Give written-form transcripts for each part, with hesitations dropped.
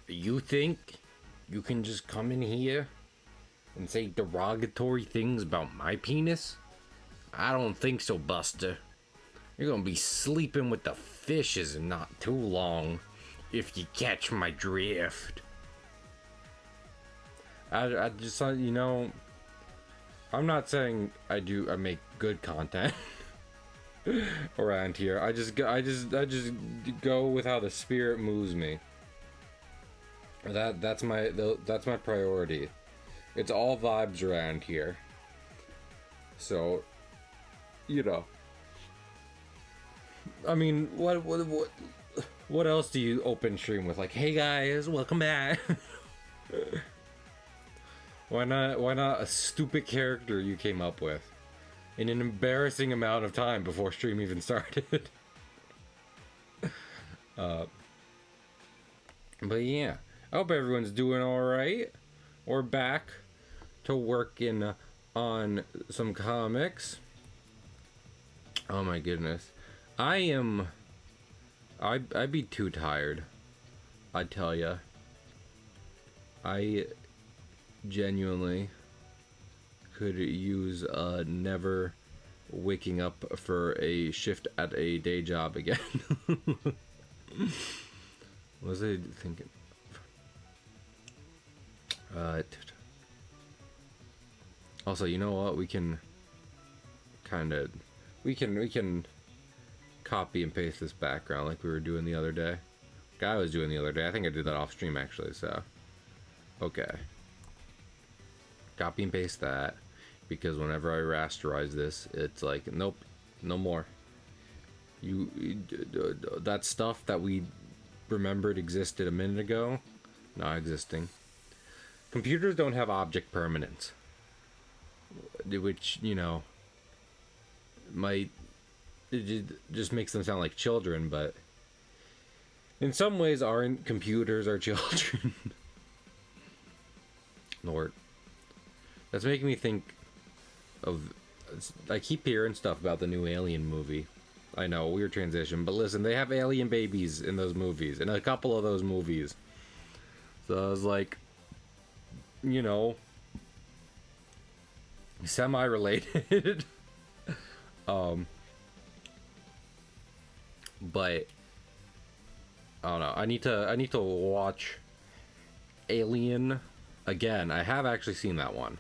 You think you can just come in here and say derogatory things about my penis? I don't think so, Buster. You're gonna be sleeping with the fishes in not too long, if you catch my drift. I just, you know, I'm not saying I make good content around here. I just go with how the spirit moves me. That's my priority. It's all vibes around here. So, you know. I mean, what else do you open stream with? Like, hey guys, welcome back. Why not a stupid character you came up with in an embarrassing amount of time before stream even started? But yeah, I hope everyone's doing all right. We're back to working on some comics. Oh my goodness. I'd be too tired. I tell ya. I genuinely could use never waking up for a shift at a day job again. What was I thinking? Also, you know what? We can copy and paste this background like we were doing the other day. Guy was doing the other day. I think I did that off stream actually, so. Okay. Copy and paste that, because whenever I rasterize this, it's like, nope, no more. That stuff that we remembered existed a minute ago, not existing. Computers don't have object permanence, which, you know, it just makes them sound like children, but in some ways aren't computers our children. Lord. That's making me think of, I keep hearing stuff about the new Alien movie. I know, weird transition, but listen, they have alien babies in those movies, in a couple of those movies. So I was like, you know, semi-related. But I don't know. I need to watch Alien again. I have actually seen that one.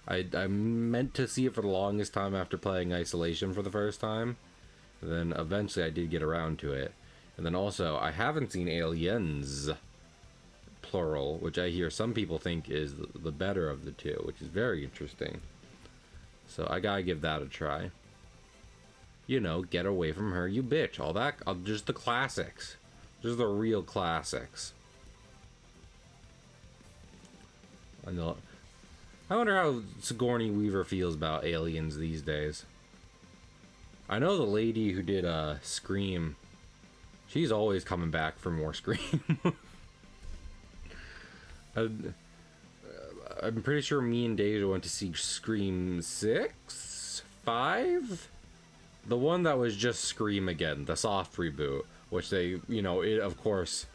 I meant to see it for the longest time after playing Isolation for the first time. And then eventually I did get around to it. And then also, I haven't seen Aliens, plural, which I hear some people think is the better of the two, which is very interesting. So I gotta give that a try. You know, Get Away From Her, You Bitch, all that, just the classics. Just the real classics. I know. I wonder how Sigourney Weaver feels about aliens these days. I know the lady who did Scream, she's always coming back for more Scream. I'm pretty sure me and Deja went to see Scream 6? 5? The one that was just Scream again, the soft reboot, which they, you know, it, of course,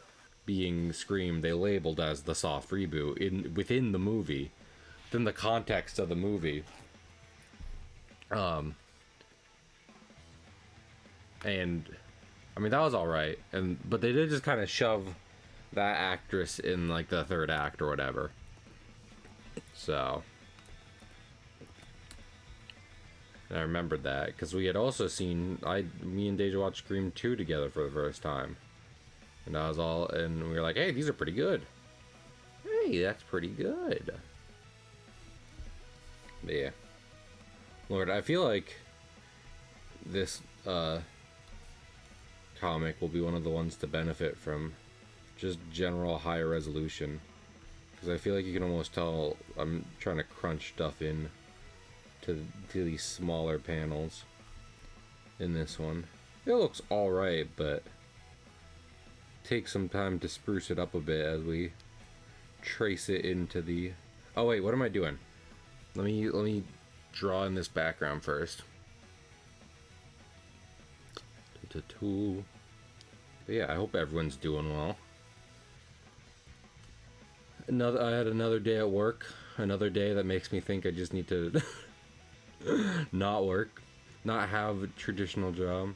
being Scream, they labeled as the soft reboot within the movie, within the context of the movie. And I mean, that was all right, but they did just kind of shove that actress in like the third act or whatever. So I remembered that because we had also seen me and Deja watched Scream 2 together for the first time, and I was all, and we were like, hey, these are pretty good. Hey, that's pretty good. But yeah, Lord, I feel like this comic will be one of the ones to benefit from just general higher resolution, because I feel like you can almost tell I'm trying to crunch stuff in to these smaller panels in this one. It looks alright, but take some time to spruce it up a bit as we trace it into the... Oh wait, what am I doing? Let me draw in this background first. But yeah, I hope everyone's doing well. I had another day at work. Another day that makes me think I just need to not work, not have a traditional job.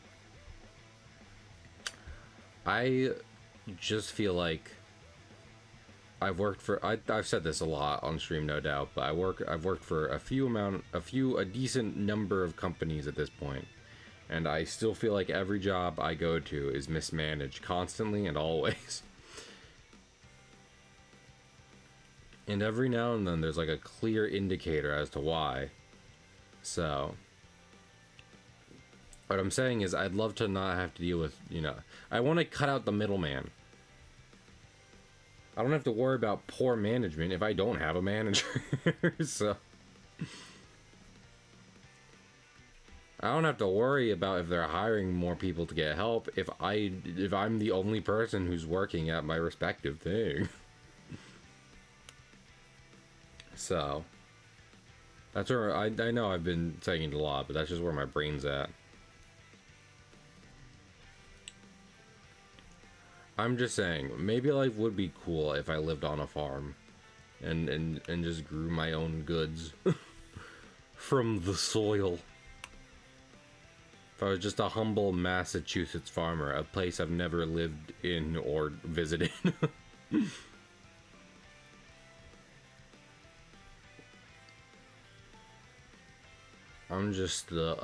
I just feel like I've said this a lot on stream, no doubt, but I've worked for a decent number of companies at this point, and I still feel like every job I go to is mismanaged constantly and always. And every now and then there's like a clear indicator as to why. So what I'm saying is I'd love to not have to deal with, I want to cut out the middleman. I don't have to worry about poor management if I don't have a manager. So I don't have to worry about if they're hiring more people to get help if I'm the only person who's working at my respective thing. So that's where I know I've been saying it a lot, but that's just where my brain's at. I'm just saying, maybe life would be cool if I lived on a farm and just grew my own goods from the soil. If I was just a humble Massachusetts farmer, a place I've never lived in or visited. I'm just a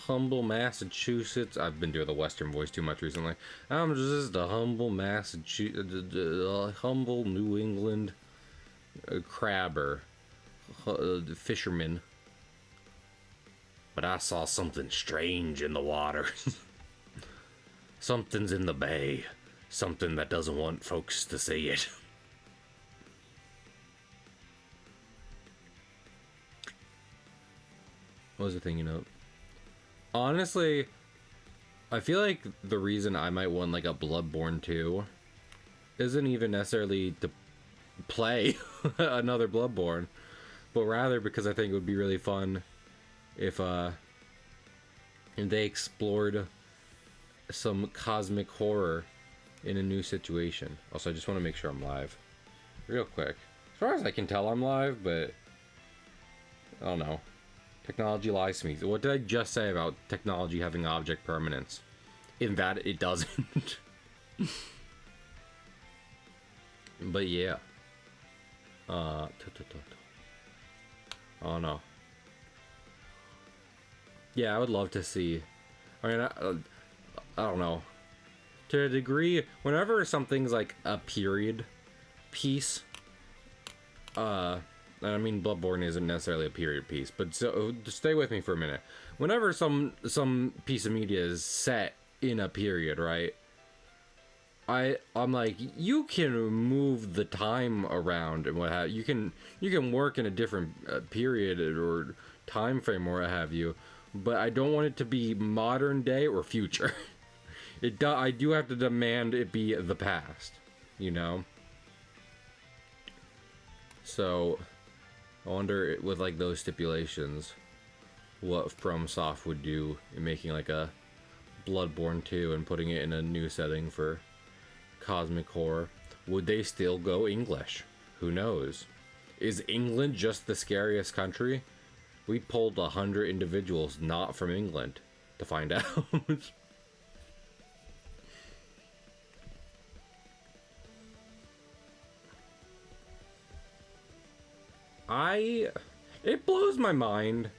humble Massachusetts. I've been doing the Western voice too much recently. I'm just a humble Massachusetts, humble New England crabber, fisherman. But I saw something strange in the water. Something's in the bay. Something that doesn't want folks to see it. What was the thing, Honestly, I feel like the reason I might want like a Bloodborne 2 isn't even necessarily to play another Bloodborne, but rather because I think it would be really fun if they explored some cosmic horror in a new situation. Also, I just want to make sure I'm live real quick. As far as I can tell, I'm live, but I don't know. Technology lies to me. What did I just say about technology having object permanence? In that it doesn't. But yeah. Oh no. Yeah, I would love to see. I mean, I don't know. To a degree, whenever something's like a period piece, I mean, Bloodborne isn't necessarily a period piece, but so stay with me for a minute. Whenever some piece of media is set in a period, right? I'm like, you can move the time around and what have you can work in a different period or time frame or what have you, but I don't want it to be modern day or future. I do have to demand it be the past, So I wonder, with like those stipulations, what FromSoft would do in making like a Bloodborne 2 and putting it in a new setting for cosmic horror. Would they still go English? Who knows? Is England just the scariest country? We polled 100 individuals not from England to find out. It blows my mind.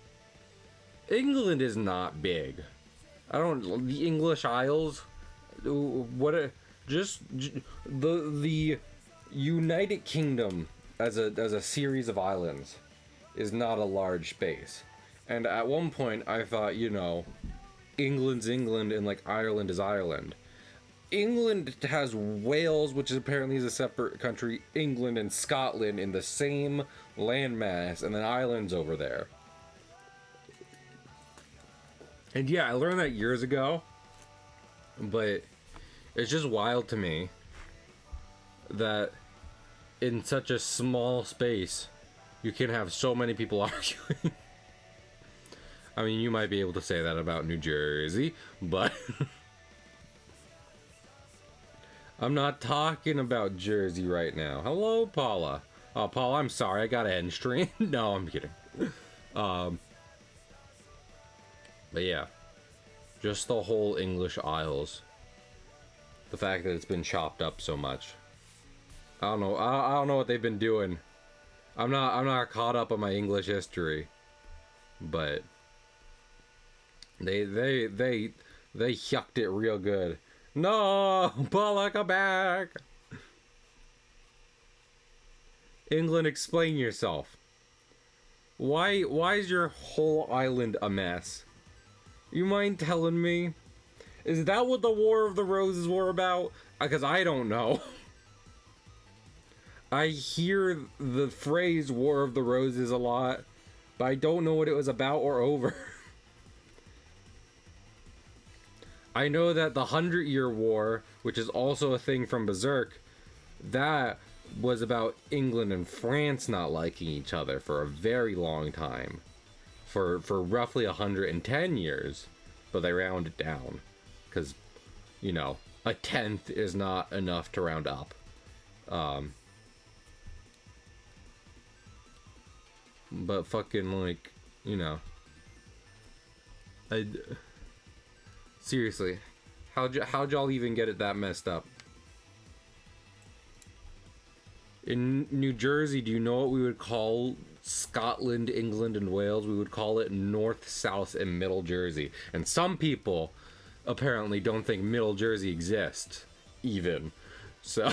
England is not big. The English Isles, the United Kingdom as a series of islands is not a large space. And at one point I thought, England's England and like Ireland is Ireland. England has Wales, which apparently is a separate country, England and Scotland in the same landmass, and then Ireland's over there. And yeah, I learned that years ago, but it's just wild to me that in such a small space, you can have so many people arguing. I mean, you might be able to say that about New Jersey, but I'm not talking about Jersey right now. Hello, Paula. Oh, Paula, I'm sorry. I gotta end stream. No, I'm kidding. But yeah. Just the whole English Isles. The fact that it's been chopped up so much. I don't know. I don't know what they've been doing. I'm not caught up on my English history. But they yucked it real good. No, Paula, come back. England, explain yourself. Why is your whole island a mess? You mind telling me? Is that what the War of the Roses were about? Because I don't know. I hear the phrase War of the Roses a lot, but I don't know what it was about or over. I know that the 100-Year War, which is also a thing from Berserk, that was about England and France not liking each other for a very long time. For roughly 110 years. But they round it down. Because, you know, a tenth is not enough to round up. But fucking, like, you know. Seriously. How'd y'all even get it that messed up? In New Jersey, do you know what we would call Scotland, England, and Wales? We would call it North, South, and Middle Jersey. And some people apparently don't think Middle Jersey exists, even. So...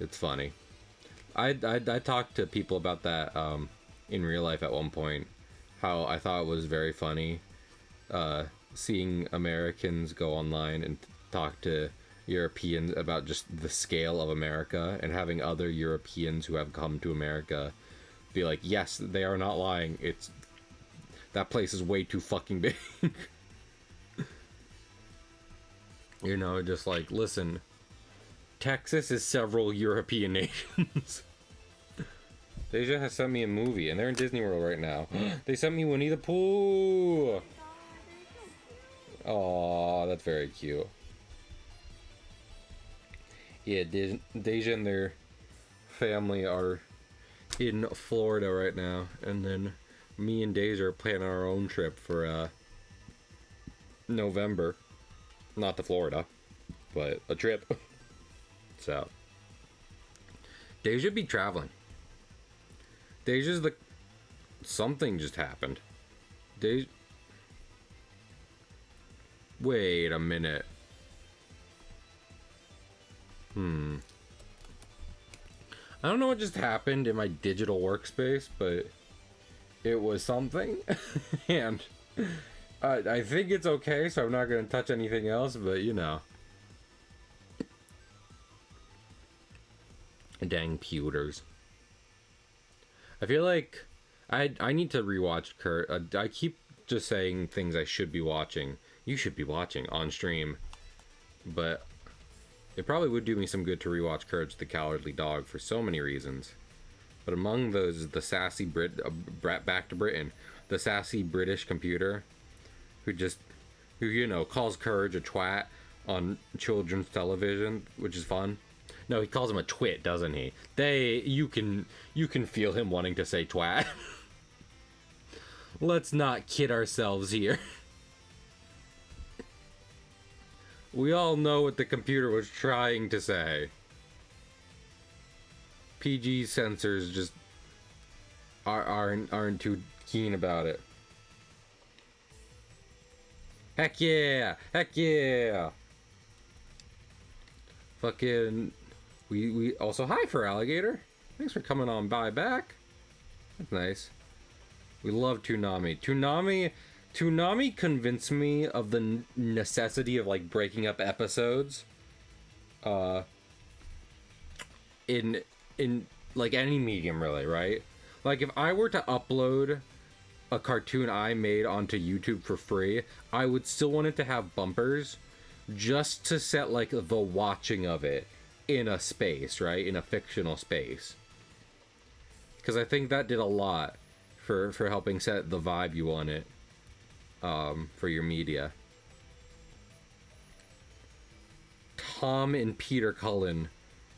it's funny. I talked to people about that in real life at one point. How I thought it was very funny seeing Americans go online and talk to Europeans about just the scale of America, and having other Europeans who have come to America be like, yes, they are not lying. It's that place is way too fucking big. You know, just like, listen, Texas is several European nations. They just have sent me a movie, and they're in Disney World right now. They sent me Winnie the Pooh. Aw, that's very cute. Yeah, Deja and their family are in Florida right now, and then me and Deja are planning our own trip for November. Not to Florida, but a trip. So, Deja be traveling. Deja's the... something just happened. Deja... wait a minute. I don't know what just happened in my digital workspace, but it was something. And I think it's okay, so I'm not going to touch anything else, but you know. Dang pewters. I feel like I need to rewatch Kurt. I keep just saying things I should be watching. You should be watching on stream. But it probably would do me some good to rewatch Courage the Cowardly Dog for so many reasons. But among those is the sassy back to Britain, the sassy British computer who you know, calls Courage a twat on children's television, which is fun. No, he calls him a twit, doesn't he? You can feel him wanting to say twat. Let's not kid ourselves here. We all know what the computer was trying to say. PG censors just aren't too keen about it. Heck yeah! Heck yeah! Fucking... We also... hi, for Alligator! Thanks for coming on by back. That's nice. We love Toonami. Toonami convinced me of the necessity of, like, breaking up episodes. In like, any medium, really, right? Like, if I were to upload a cartoon I made onto YouTube for free, I would still want it to have bumpers just to set, like, the watching of it in a space, right? In a fictional space. Because I think that did a lot for helping set the vibe you wanted. for your media. Tom and Peter Cullen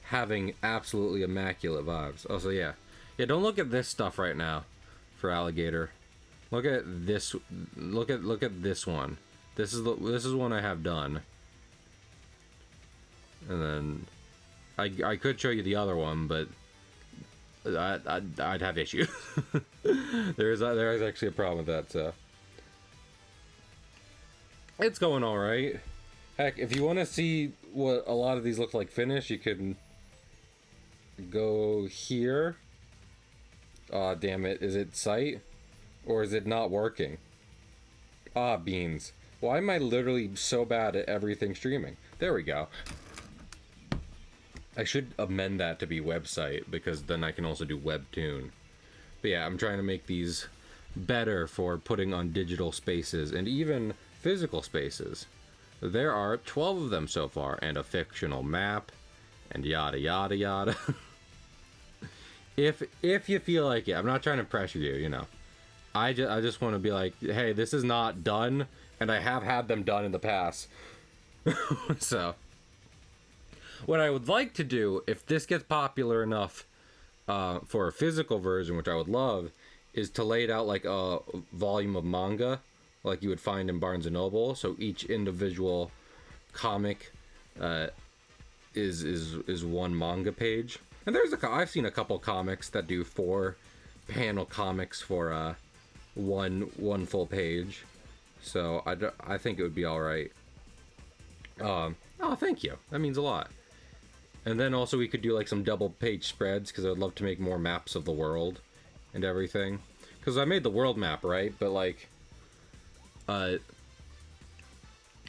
having absolutely immaculate vibes. Oh, so yeah. Yeah, don't look at this stuff right now for Alligator. Look at this. Look at this one. This is one I have done. And then I could show you the other one, but I'd have issues. there is actually a problem with that, so it's going all right. Heck, if you want to see what a lot of these look like finished, you can go here. Aw, damn it. Is it sight? Or is it not working? Ah, beans. Why am I literally so bad at everything streaming? There we go. I should amend that to be website, because then I can also do webtoon. But yeah, I'm trying to make these better for putting on digital spaces and even physical spaces. There are 12 of them so far, and a fictional map, and yada yada yada. If you feel like it, I'm not trying to pressure you, you know. I just want to be like, hey, this is not done, and I have had them done in the past. So, what I would like to do, if this gets popular enough for a physical version, which I would love, is to lay it out like a volume of manga, like you would find in Barnes & Noble. So each individual comic is one manga page. And I've seen a couple comics that do 4-panel comics for one full page. So I think it would be all right. Oh, thank you. That means a lot. And then also we could do like some double page spreads, because I would love to make more maps of the world and everything. Because I made the world map, right? But like,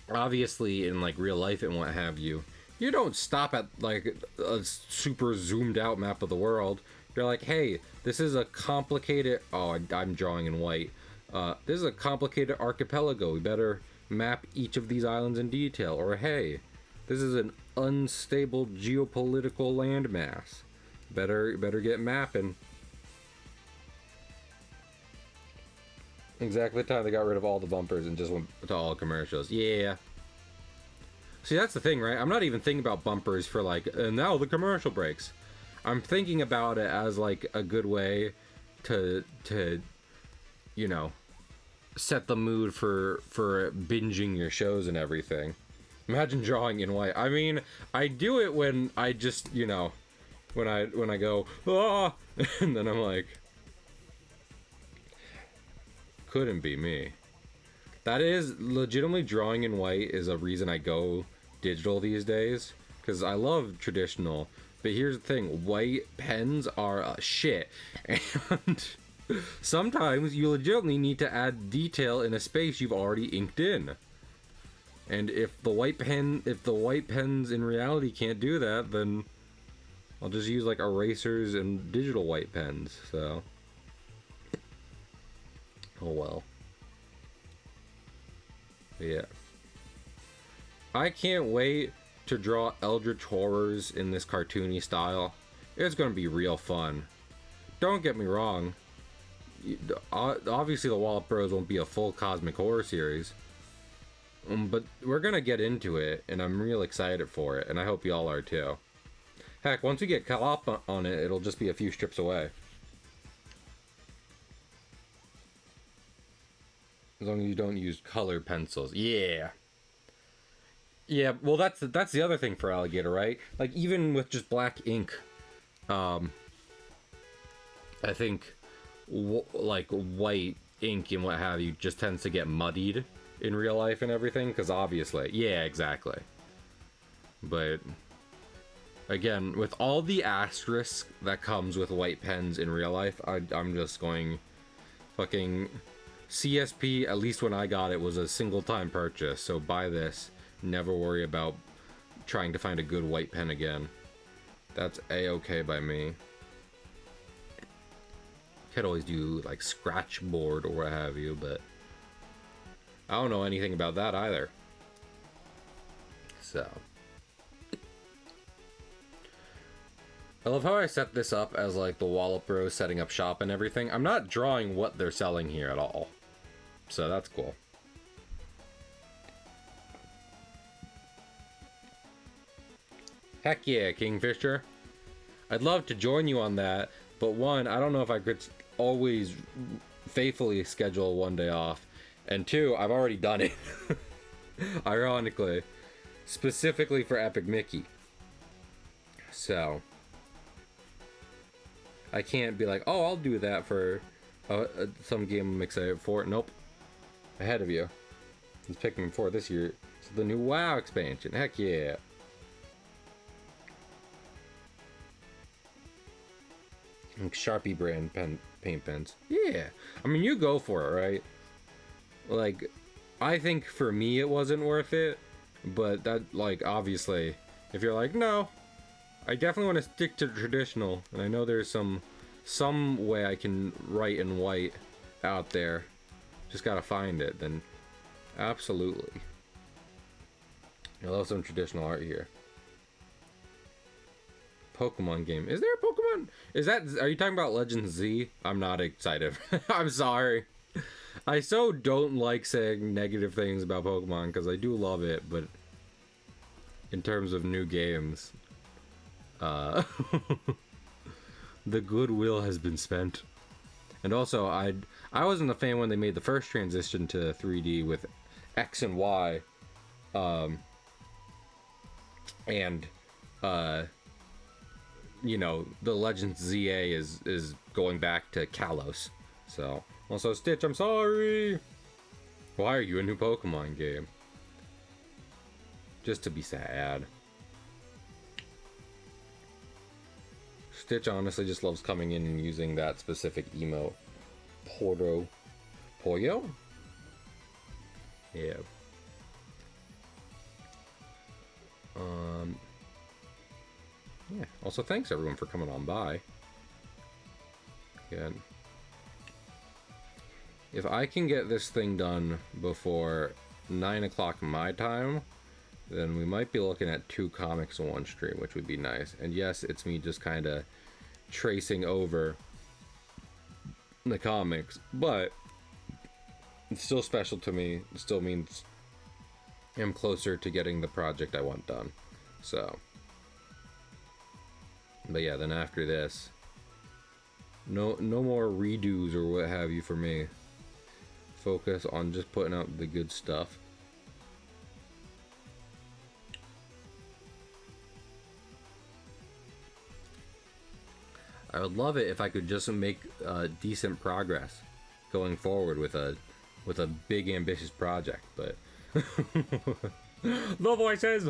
obviously in like real life and what have you, you don't stop at like a super zoomed out map of the world. You're like, hey, this is a complicated, oh, I'm drawing in white. This is a complicated archipelago. We better map each of these islands in detail. Or hey, this is an unstable geopolitical landmass. Better get mapping. Exactly the time they got rid of all the bumpers and just went to all commercials. Yeah. See, that's the thing, right? I'm not even thinking about bumpers for like, and now the commercial breaks. I'm thinking about it as like a good way to you know, set the mood for binging your shows and everything. Imagine drawing in white. I mean, I do it when I just, you know, when I go, ah, and then I'm like, couldn't be me. That is legitimately, drawing in white is a reason I go digital these days, because I love traditional. But here's the thing, white pens are shit, and sometimes you legitimately need to add detail in a space you've already inked in. And if the white pens in reality can't do that, then I'll just use like erasers and digital white pens. So, oh well. Yeah. I can't wait to draw eldritch horrors in this cartoony style. It's gonna be real fun. Don't get me wrong. Obviously the Wallop Bros won't be a full cosmic horror series. But we're gonna get into it, and I'm real excited for it, and I hope y'all are too. Heck, once we get caught up on it, it'll just be a few strips away. As long as you don't use colored pencils. Yeah. Yeah, well that's the other thing for Alligator, right? Like even with just black ink, I think like white ink and what have you just tends to get muddied in real life and everything, because obviously, yeah, exactly. But again, with all the asterisk that comes with white pens in real life, I'm just going fucking CSP. At least when I got it was a single time purchase, so buy this, never worry about trying to find a good white pen again. That's a-okay by me. Could always do like scratch board or what have you, but I don't know anything about that either. So I love how I set this up as like the Wallop Bros setting up shop and everything. I'm not drawing what they're selling here at all, so that's cool. Heck yeah, Kingfisher. I'd love to join you on that, but one, I don't know if I could always faithfully schedule one day off, and two, I've already done it. Ironically, specifically for Epic Mickey. So I can't be like, oh, I'll do that for some game I'm excited for. Nope. Ahead of you. It's Pikmin 4 this year. It's the new WoW expansion. Heck yeah. Sharpie brand paint pens. Yeah. I mean, you go for it, right? Like, I think for me it wasn't worth it. But that, like, obviously, if you're like, no, I definitely want to stick to traditional, and I know there's some way I can write in white out there, just gotta find it, then absolutely. I love some traditional art here. Pokemon game. Is there a Pokemon? Are you talking about Legends Z? I'm not excited. I'm sorry. I so don't like saying negative things about Pokemon because I do love it, but in terms of new games, the goodwill has been spent. And also, I wasn't a fan when they made the first transition to 3D with X and Y, and you know, the Legends ZA is going back to Kalos. So, also Stitch, I'm sorry. Why are you a new Pokemon game? Just to be sad. Stitch honestly just loves coming in and using that specific emote. Poyo? Yeah. Yeah. Also, thanks everyone for coming on by. Again. If I can get this thing done before 9 o'clock my time, then we might be looking at 2 comics in one stream, which would be nice. And yes, it's me just kind of tracing over the comics, but it's still special to me. It still means I'm closer to getting the project I want done. So, but yeah, then after this, no more redos or what have you for me. Focus on just putting out the good stuff. I would love it if I could just make decent progress going forward with a big ambitious project, but the voices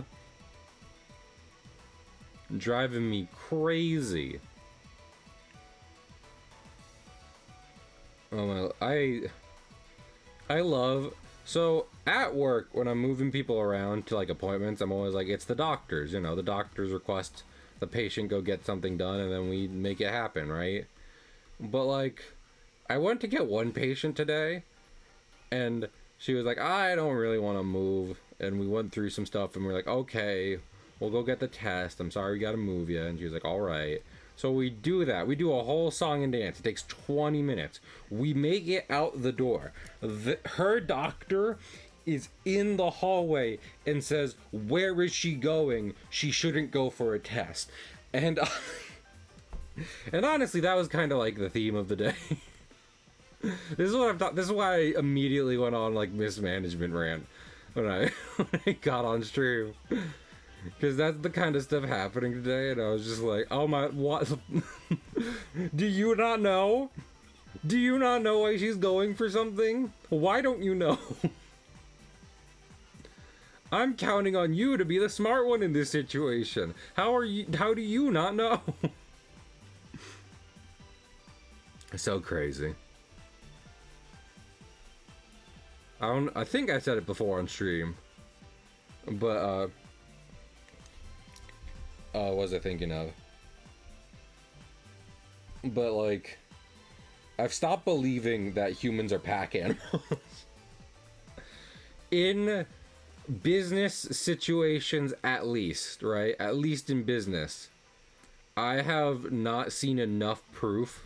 driving me crazy. Oh my, I love, so at work when I'm moving people around to like appointments, I'm always like, it's the doctors, you know, the doctors request the patient go get something done and then we make it happen, right? But like, I went to get one patient today and she was like, I don't really want to move, and we went through some stuff and we're like, okay, we'll go get the test, I'm sorry we gotta move you. And she was like, all right. So we do that. We do a whole song and dance. It takes 20 minutes. We make it out the door. Her doctor is in the hallway and says, where is she going? She shouldn't go for a test. And and honestly, that was kind of like the theme of the day. This is what I've thought. This is why I immediately went on like mismanagement rant when I got on stream. Because that's the kind of stuff happening today, and I was just like, oh my, what? Do you not know? Do you not know why she's going for something? Why don't you know? I'm counting on you to be the smart one in this situation. How do you not know? So crazy. I think I said it before on stream, but what was I thinking of? But like, I've stopped believing that humans are pack animals. In business situations, at least, right? At least in business, I have not seen enough proof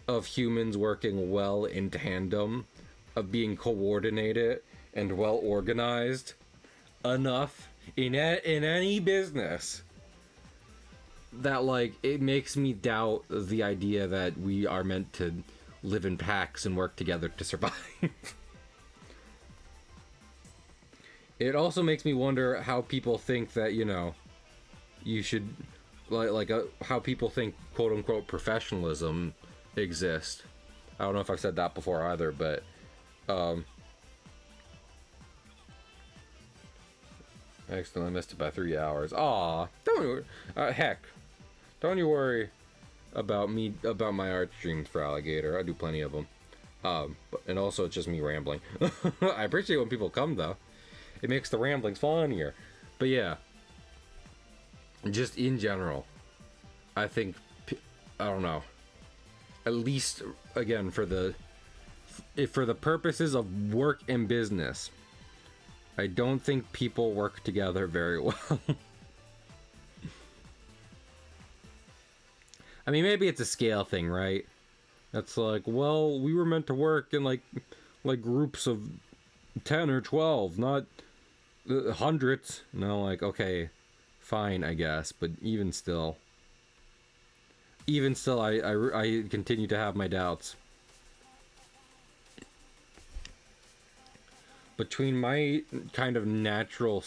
of humans working well in tandem, of being coordinated and well organized enough in any business that like it makes me doubt the idea that we are meant to live in packs and work together to survive. It also makes me wonder how people think that, you know, you should how people think quote unquote professionalism exists. I don't know if I've said that before either, but I accidentally missed it by 3 hours. Aw, don't heck, don't you worry about my art streams for Alligator. I do plenty of them. And also it's just me rambling. I appreciate when people come though. It makes the ramblings funnier. But yeah, just in general, I think, I don't know, at least again for the purposes of work and business, I don't think people work together very well. I mean, maybe it's a scale thing, right? That's like, well, we were meant to work in like groups of 10 or 12, not hundreds. No, like, okay, fine, I guess, but even still, I continue to have my doubts. Between my kind of natural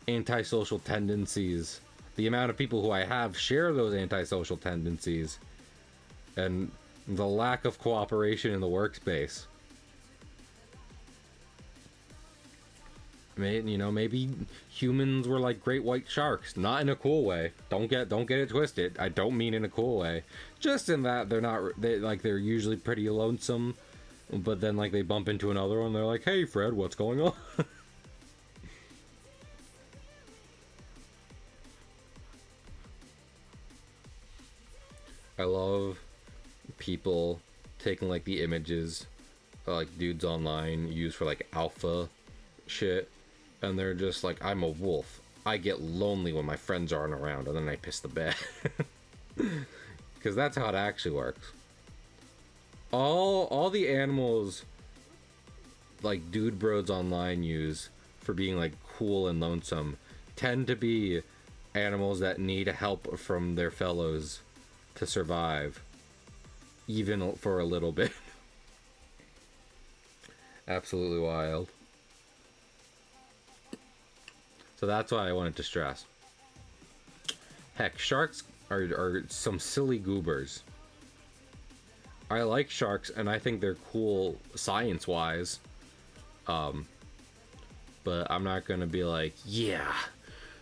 antisocial tendencies, the amount of people who I have share those antisocial tendencies, and the lack of cooperation in the workspace, maybe humans were like great white sharks, not in a cool way. Don't get it twisted. I don't mean in a cool way. Just in that they're usually pretty lonesome, but then like they bump into another one, they're like, "Hey, Fred, what's going on?" I love people taking like the images like dudes online use for like alpha shit, and they're just like, "I'm a wolf. I get lonely when my friends aren't around, and then I piss the bed." Because that's how it actually works. All the animals like dude bros online use for being like cool and lonesome tend to be animals that need help from their fellows to survive, even for a little bit. Absolutely wild. So that's why I wanted to stress. Heck, sharks are some silly goobers. I like sharks, and I think they're cool science-wise. But I'm not gonna be like, yeah,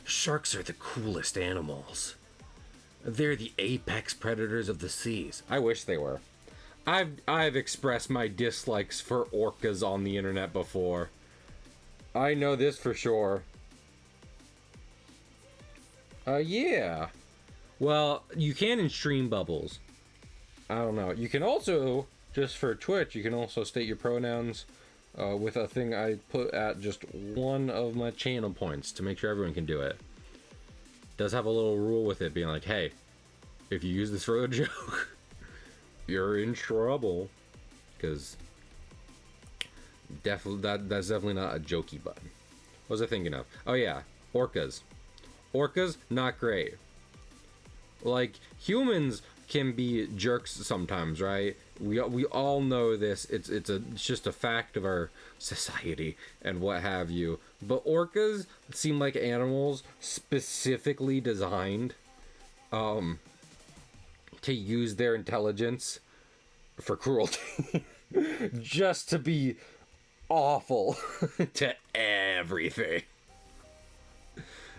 sharks are the coolest animals. They're the apex predators of the seas. I wish they were. I've expressed my dislikes for orcas on the internet before. I know this for sure. Yeah. Well, you can in stream bubbles. I don't know. You can also, just for Twitch, you can also state your pronouns with a thing I put at just one of my channel points to make sure everyone can do it. Does have a little rule with it being like, hey, if you use this for a joke, you're in trouble. Because that's definitely not a jokey button. What was I thinking of? Oh yeah, orcas. Orcas, not great. Like, humans can be jerks sometimes, right? We all know this. It's just a fact of our society and what have you. But orcas seem like animals specifically designed to use their intelligence for cruelty. Just to be awful to everything.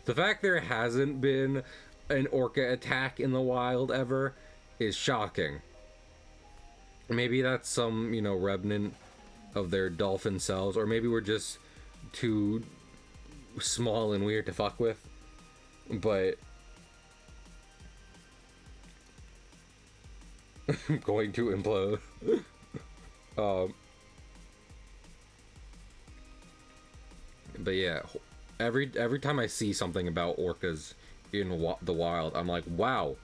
The fact there hasn't been an orca attack in the wild ever is shocking. Maybe that's some, remnant of their dolphin cells, or maybe we're just too small and weird to fuck with. But I'm going to implode. But yeah, every time I see something about orcas in the wild, I'm like, wow,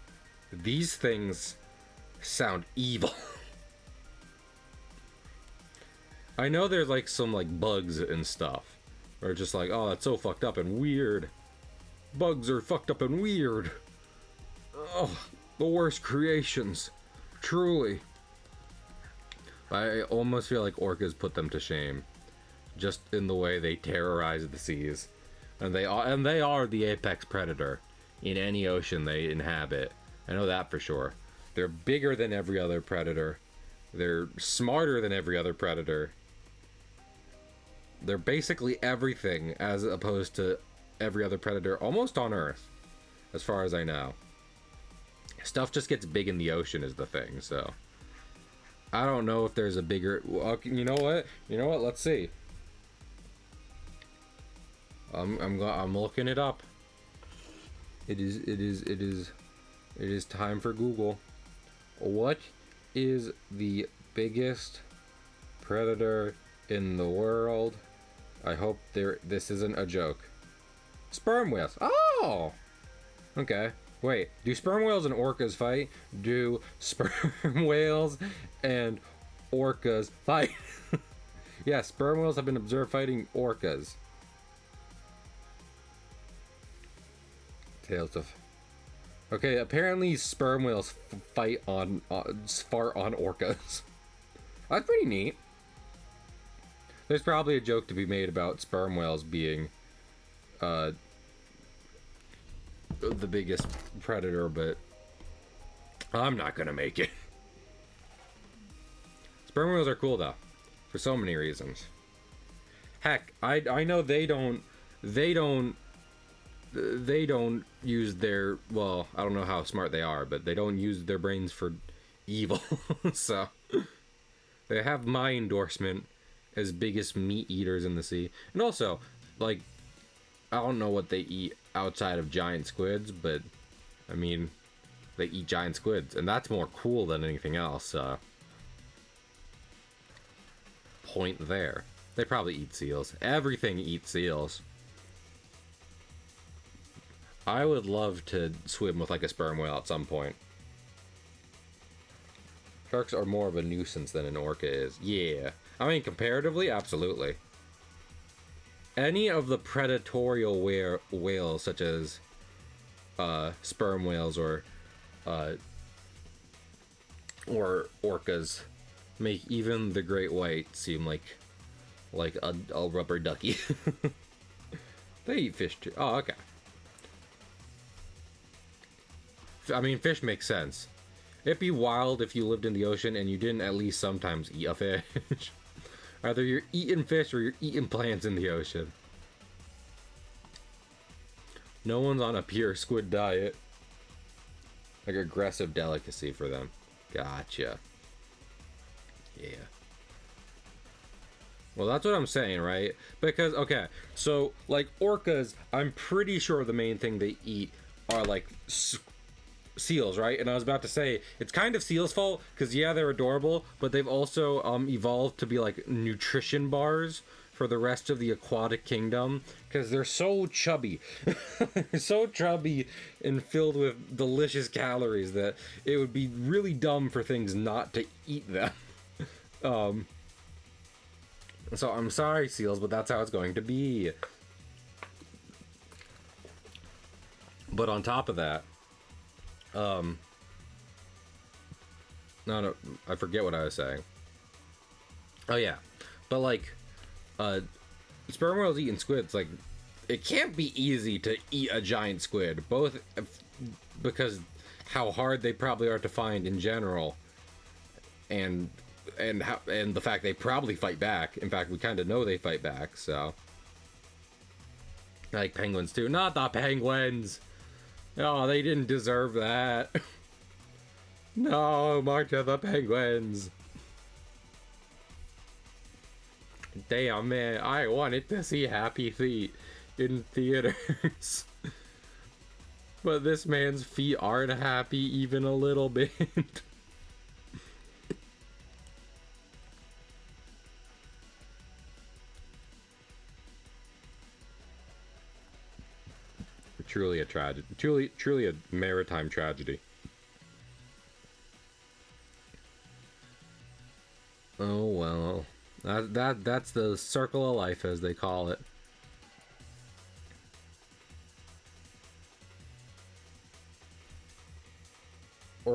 these things sound evil. I know there's like some like bugs and stuff, or just like, oh, that's so fucked up and weird. Bugs are fucked up and weird. Oh, the worst creations. Truly. I almost feel like orcas put them to shame. Just in the way they terrorize the seas. And they are the apex predator in any ocean they inhabit. I know that for sure. They're bigger than every other predator. They're smarter than every other predator. They're basically everything as opposed to every other predator almost on Earth, as far as I know. Stuff just gets big in the ocean is the thing, so I don't know if there's a bigger... You know what? Let's see. I'm looking it up. It is time for Google. What is the biggest predator in the world? I hope this isn't a joke. Sperm whales. Oh! Okay. Wait, do sperm whales and orcas fight? Do sperm whales and orcas fight? Yeah, sperm whales have been observed fighting orcas. Tales of... Okay, apparently sperm whales fart on orcas. That's pretty neat. There's probably a joke to be made about sperm whales being the biggest predator, but I'm not gonna make it. Sperm whales are cool though, for so many reasons. Heck, I know they don't use their, well, I don't know how smart they are, but they don't use their brains for evil. So they have my endorsement as biggest meat eaters in the sea. And also, like, I don't know what they eat outside of giant squids, but I mean, they eat giant squids, and that's more cool than anything else. Point there. They probably eat seals. Everything eats seals. I would love to swim with like a sperm whale at some point. Sharks are more of a nuisance than an orca is. Yeah. I mean, comparatively, absolutely. Any of the predatorial whales, such as sperm whales or orcas, make even the great white seem like a rubber ducky. They eat fish too. Oh, okay. I mean, fish makes sense. It'd be wild if you lived in the ocean and you didn't at least sometimes eat a fish. Either you're eating fish or you're eating plants in the ocean. No one's on a pure squid diet. Like aggressive delicacy for them. Gotcha. Yeah. Well, that's what I'm saying, right? Because, okay, so, like, orcas, I'm pretty sure the main thing they eat are, like, seals, right? And I was about to say, it's kind of seals' fault, because, yeah, they're adorable, but they've also evolved to be, like, nutrition bars for the rest of the aquatic kingdom, because they're so chubby. They're so chubby and filled with delicious calories that it would be really dumb for things not to eat them. So I'm sorry, seals, but that's how it's going to be. But on top of that, no, I forget what I was saying. Oh yeah, but like, sperm whales eating squids, like, it can't be easy to eat a giant squid, both because how hard they probably are to find in general, and the fact they probably fight back. In fact, we kind of know they fight back, so. Like penguins too. Not the penguins! Oh, they didn't deserve that. No, March of the Penguins. Damn, man, I wanted to see Happy Feet in theaters. But this man's feet aren't happy even a little bit. Truly a tragedy. Truly a maritime tragedy. Oh well, that's the circle of life, as they call it.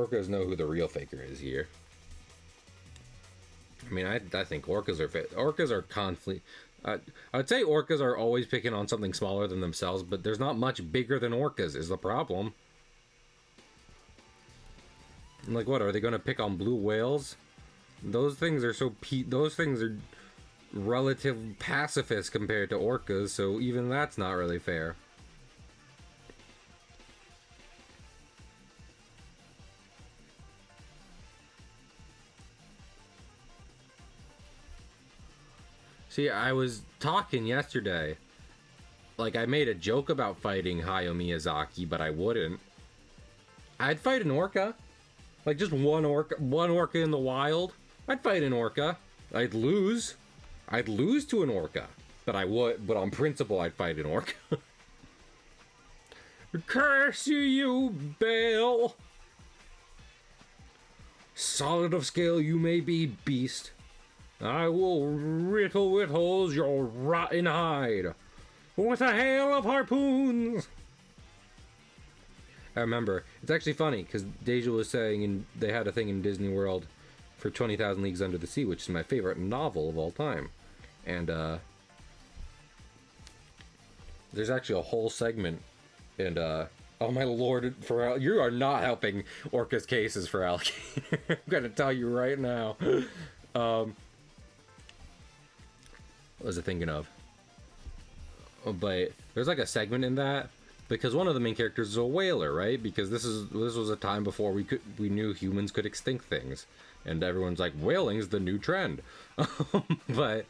orcas know who the real faker is here. I mean, I think orcas are constantly. I'd say orcas are always picking on something smaller than themselves, but there's not much bigger than orcas is the problem. Like, what are they going to pick on blue whales? Those things are those things are relative pacifists compared to orcas, so even that's not really fair. See, I was talking yesterday. Like, I made a joke about fighting Hayao Miyazaki, but I wouldn't. I'd fight an orca. Like, just one orca in the wild. I'd fight an orca. I'd lose. I'd lose to an orca. But on principle, I'd fight an orca. Curse you, Bale! Solid of scale you may be, beast. I will riddle with holes your rotten hide with a hail of harpoons. I remember. It's actually funny because Deja was saying they had a thing in Disney World for 20,000 Leagues Under the Sea, which is my favorite novel of all time. And there's actually a whole segment. And oh my lord, Pharrell, you are not helping Orca's cases for alligator. I'm gonna tell you right now. What was I thinking of? But there's like a segment in that because one of the main characters is a whaler, right? Because this was a time before we knew humans could extinct things, and everyone's like, whaling's the new trend. But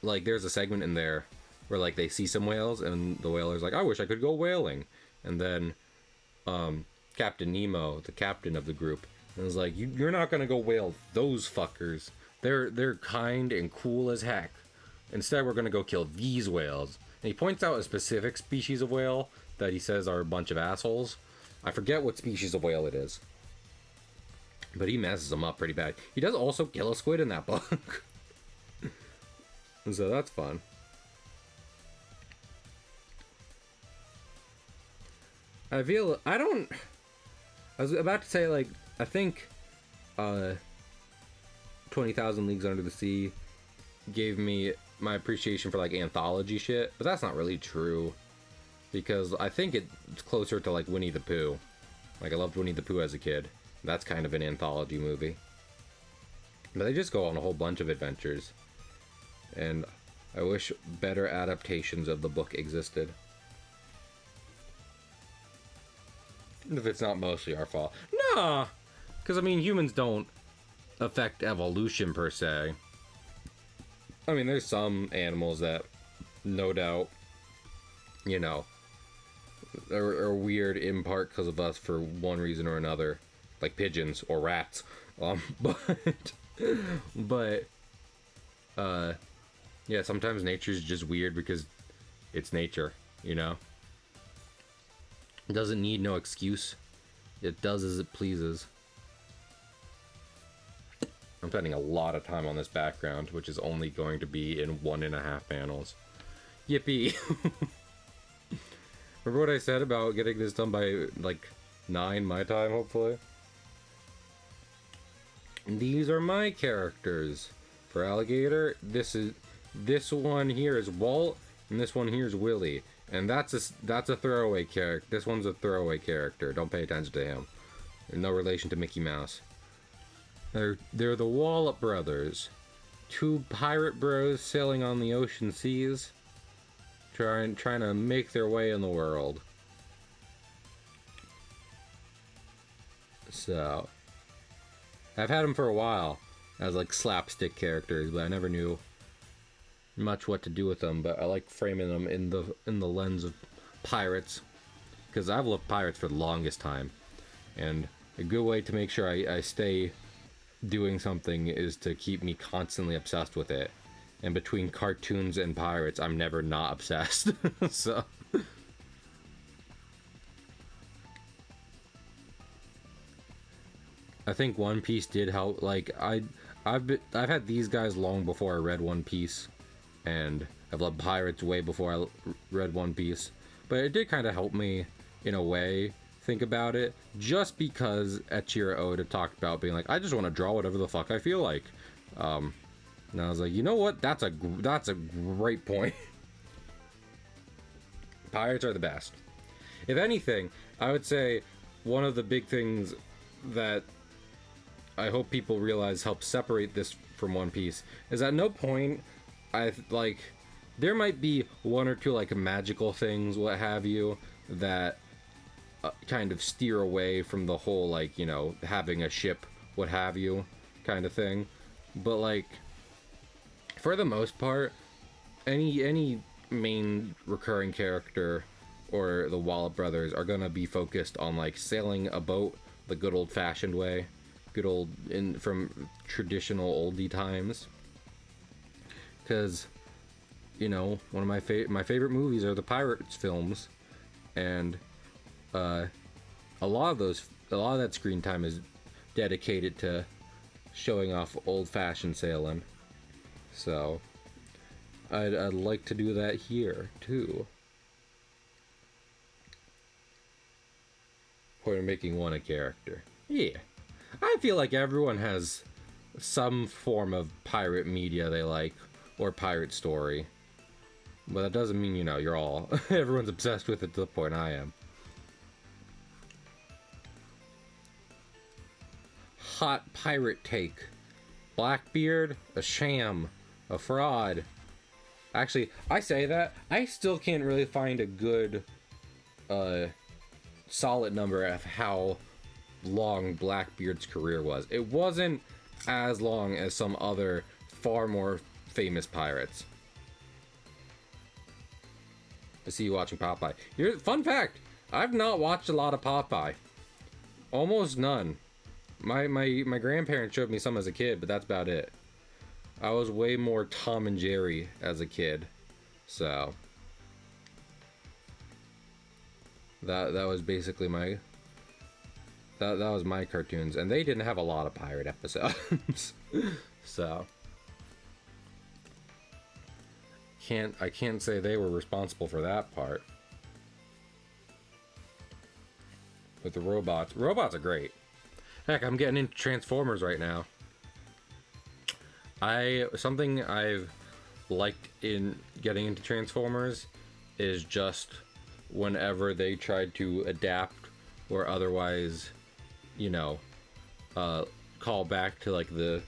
like there's a segment in there where like they see some whales and the whaler's like, I wish I could go whaling, and then Captain Nemo, the captain of the group, and was like, you're not gonna go whale those fuckers. They're kind and cool as heck. Instead, we're gonna go kill these whales. And he points out a specific species of whale that he says are a bunch of assholes. I forget what species of whale it is, but he messes them up pretty bad. He does also kill a squid in that book. So that's fun. I was about to say, like, I think 20,000 Leagues Under the Sea gave me my appreciation for like anthology shit, but that's not really true because I think it's closer to like Winnie the Pooh. Like, I loved Winnie the Pooh as a kid. That's kind of an anthology movie, but they just go on a whole bunch of adventures, and I wish better adaptations of the book existed. If it's not mostly our fault. Nah, because I mean, humans don't affect evolution per se. I mean, there's some animals that, no doubt, you know, are weird in part because of us for one reason or another, like pigeons or rats. But yeah, sometimes nature's just weird because it's nature, you know? It doesn't need no excuse. It does as it pleases. I'm spending a lot of time on this background, which is only going to be in 1.5 panels. Yippee! Remember what I said about getting this done by, like, 9 my time, hopefully? And these are my characters. For Alligator, this one here is Walt, and this one here is Willie. And that's a throwaway character. This one's a throwaway character. Don't pay attention to him. They're no relation to Mickey Mouse. They're the Wallop brothers. 2 pirate bros sailing on the ocean seas. Trying to make their way in the world. So, I've had them for a while as like slapstick characters, but I never knew much what to do with them. But I like framing them in the lens of pirates, because I've loved pirates for the longest time, and a good way to make sure I stay doing something is to keep me constantly obsessed with it. And between cartoons and pirates, I'm never not obsessed. So I think One Piece did help. Like, I've had these guys long before I read One Piece, and I've loved pirates way before I read One Piece. But it did kind of help me in a way, think about it, just because Echiro Oda talked about being like, I just want to draw whatever the fuck I feel like. And I was like, you know what? That's a great point. Pirates are the best. If anything, I would say one of the big things that I hope people realize helps separate this from One Piece is at no point there might be one or two like magical things, what have you, that kind of steer away from the whole like, you know, having a ship, what have you, kind of thing. But like, for the most part, any main recurring character or the Wallet brothers are gonna be focused on like sailing a boat the good old-fashioned way, from traditional oldie times. Because, you know, one of my favorite movies are the Pirates films, and a lot of that screen time is dedicated to showing off old-fashioned sailing. So I'd like to do that here too. Point of making one a character. Yeah, I feel like everyone has some form of pirate media they like, or pirate story. But that doesn't mean, you know, you're all everyone's obsessed with it to the point I am. Hot pirate take. Blackbeard, a sham, a fraud. Actually, I say that, I still can't really find a good, solid number of how long Blackbeard's career was. It wasn't as long as some other far more famous pirates. I see you watching Popeye. Fun fact, I've not watched a lot of Popeye. Almost none. My grandparents showed me some as a kid, but that's about it. I was way more Tom and Jerry as a kid, so that was basically my that was my cartoons, and they didn't have a lot of pirate episodes. So I can't say they were responsible for that part. But the robots are great. Heck, I'm getting into Transformers right now. Something I've liked in getting into Transformers is just whenever they tried to adapt or otherwise, you know, call back to like the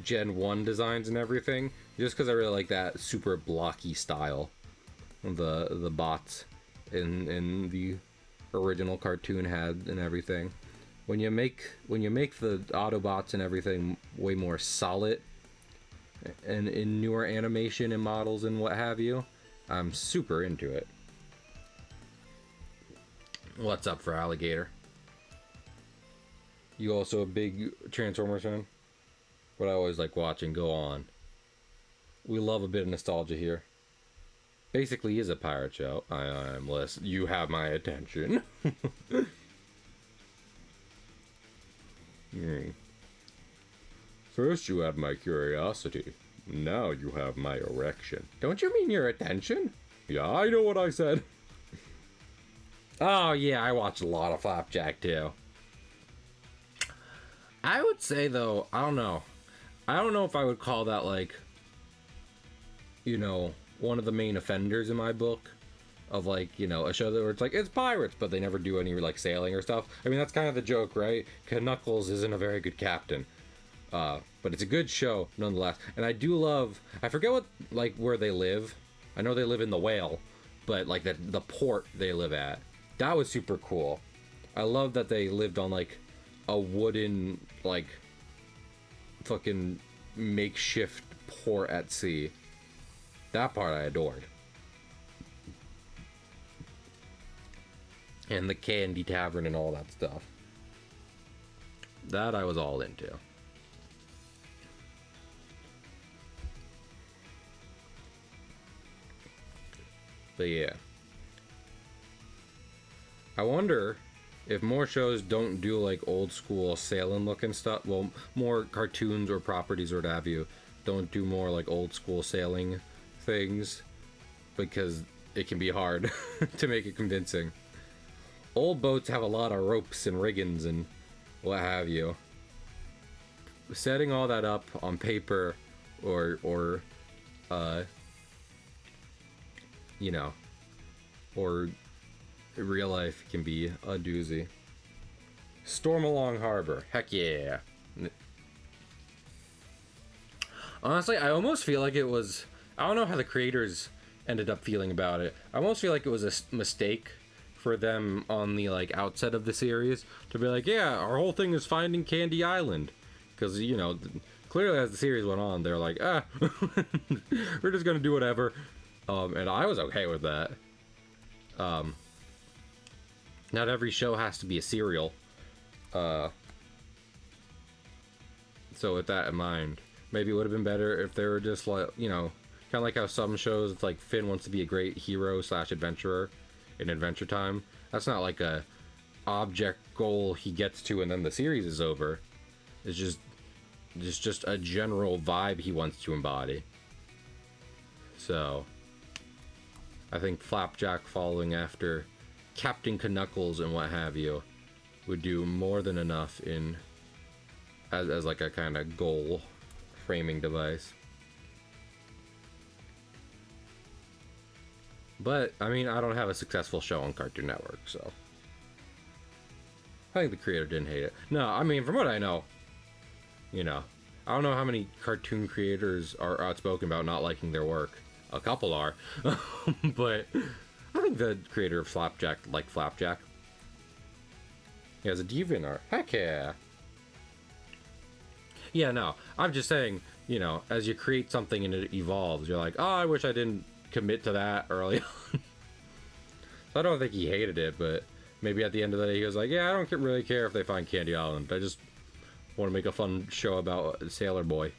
Gen 1 designs and everything, just because I really like that super blocky style the bots in the original cartoon had and everything. When you make the Autobots and everything way more solid and in newer animation and models and what have you, I'm super into it. What's up for Alligator? You also a big Transformers fan? But I always like watching. Go on. We love a bit of nostalgia here. Basically is a pirate show. I'm less. You have my attention. First you had my curiosity. Now you have my erection. Don't you mean your attention? Yeah, I know what I said. Oh yeah, I watched a lot of Flapjack too. I would say though, I don't know if I would call that like, you know, one of the main offenders in my book of like, you know, a show that where it's like, it's pirates, but they never do any like sailing or stuff. I mean, that's kind of the joke, right? Knuckles isn't a very good captain. But it's a good show nonetheless. And I do love, I forget what, like, where they live. I know they live in the Whale, but like the port they live at. That was super cool. I love that they lived on like a wooden, like, fucking makeshift port at sea. That part I adored. And the Candy Tavern and all that stuff. That I was all into. But yeah. I wonder if more shows don't do like old school sailing looking stuff. Well, more cartoons or properties or what have you don't do more like old school sailing things, because it can be hard to make it convincing. Old boats have a lot of ropes and riggins and what have you. Setting all that up on paper or you know, or real life can be a doozy. Stormalong Harbor. Heck yeah. Honestly, I almost feel like it was... I don't know how the creators ended up feeling about it. I almost feel like it was a mistake for them on the, like, outset of the series to be like, yeah, our whole thing is finding Candy Island. Because, you know, clearly as the series went on, they're like, we're just gonna do whatever. And I was okay with that. Not every show has to be a serial. So with that in mind, maybe it would have been better if they were just like, you know, kind of like how some shows, it's like Finn wants to be a great hero / adventurer in Adventure Time. That's not like a object goal he gets to and then the series is over. It's just a general vibe he wants to embody. So I think Flapjack following after Captain Knuckles and what have you would do more than enough in as like a kind of goal framing device. But I mean, I don't have a successful show on Cartoon Network, so I think the creator didn't hate it. No, I mean, from what I know, you know, I don't know how many cartoon creators are outspoken about not liking their work. A couple are, but I think the creator of Flapjack liked Flapjack. He has a DeviantArt. Heck yeah. Yeah, no, I'm just saying, you know, as you create something and it evolves, you're like, oh, I wish I didn't commit to that early on. So I don't think he hated it, but maybe at the end of the day he was like, yeah, I don't really care if they find Candy Island. I just want to make a fun show about Sailor Boy.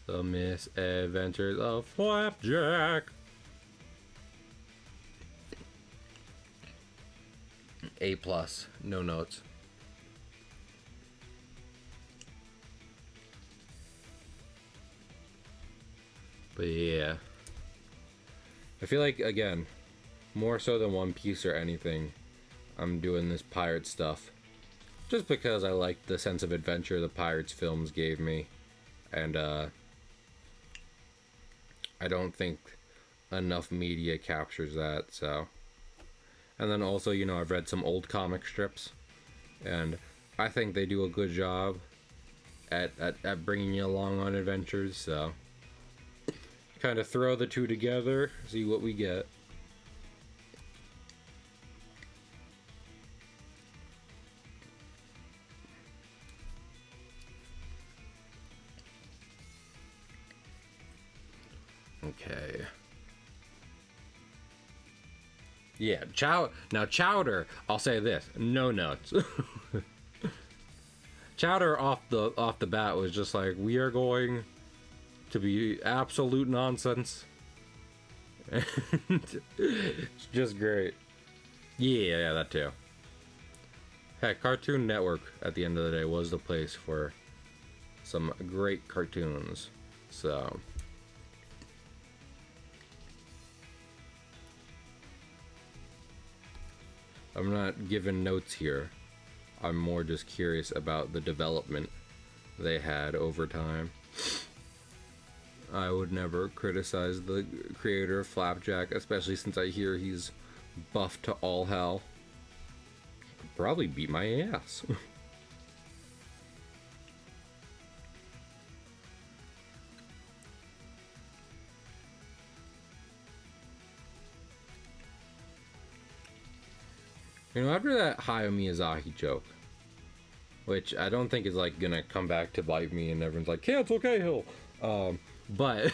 The Misadventures of Flapjack. A+, no notes. But yeah, I feel like, again, more so than One Piece or anything, I'm doing this pirate stuff just because I like the sense of adventure the Pirates films gave me, and I don't think enough media captures that. So, and then also, you know, I've read some old comic strips, and I think they do a good job at bringing you along on adventures. So kind of throw the two together, see what we get. Okay. Yeah, Chowder, I'll say this, no notes. Chowder off the bat was just like, we are going to be absolute nonsense. It's just great. Yeah, that too. Heck, Cartoon Network at the end of the day was the place for some great cartoons. So I'm not giving notes here. I'm more just curious about the development they had over time. I would never criticize the creator of Flapjack, especially since I hear he's buffed to all hell. Could probably beat my ass. You know, after that Hayao Miyazaki joke, which I don't think is like gonna come back to bite me and everyone's like, cancel Cahill. But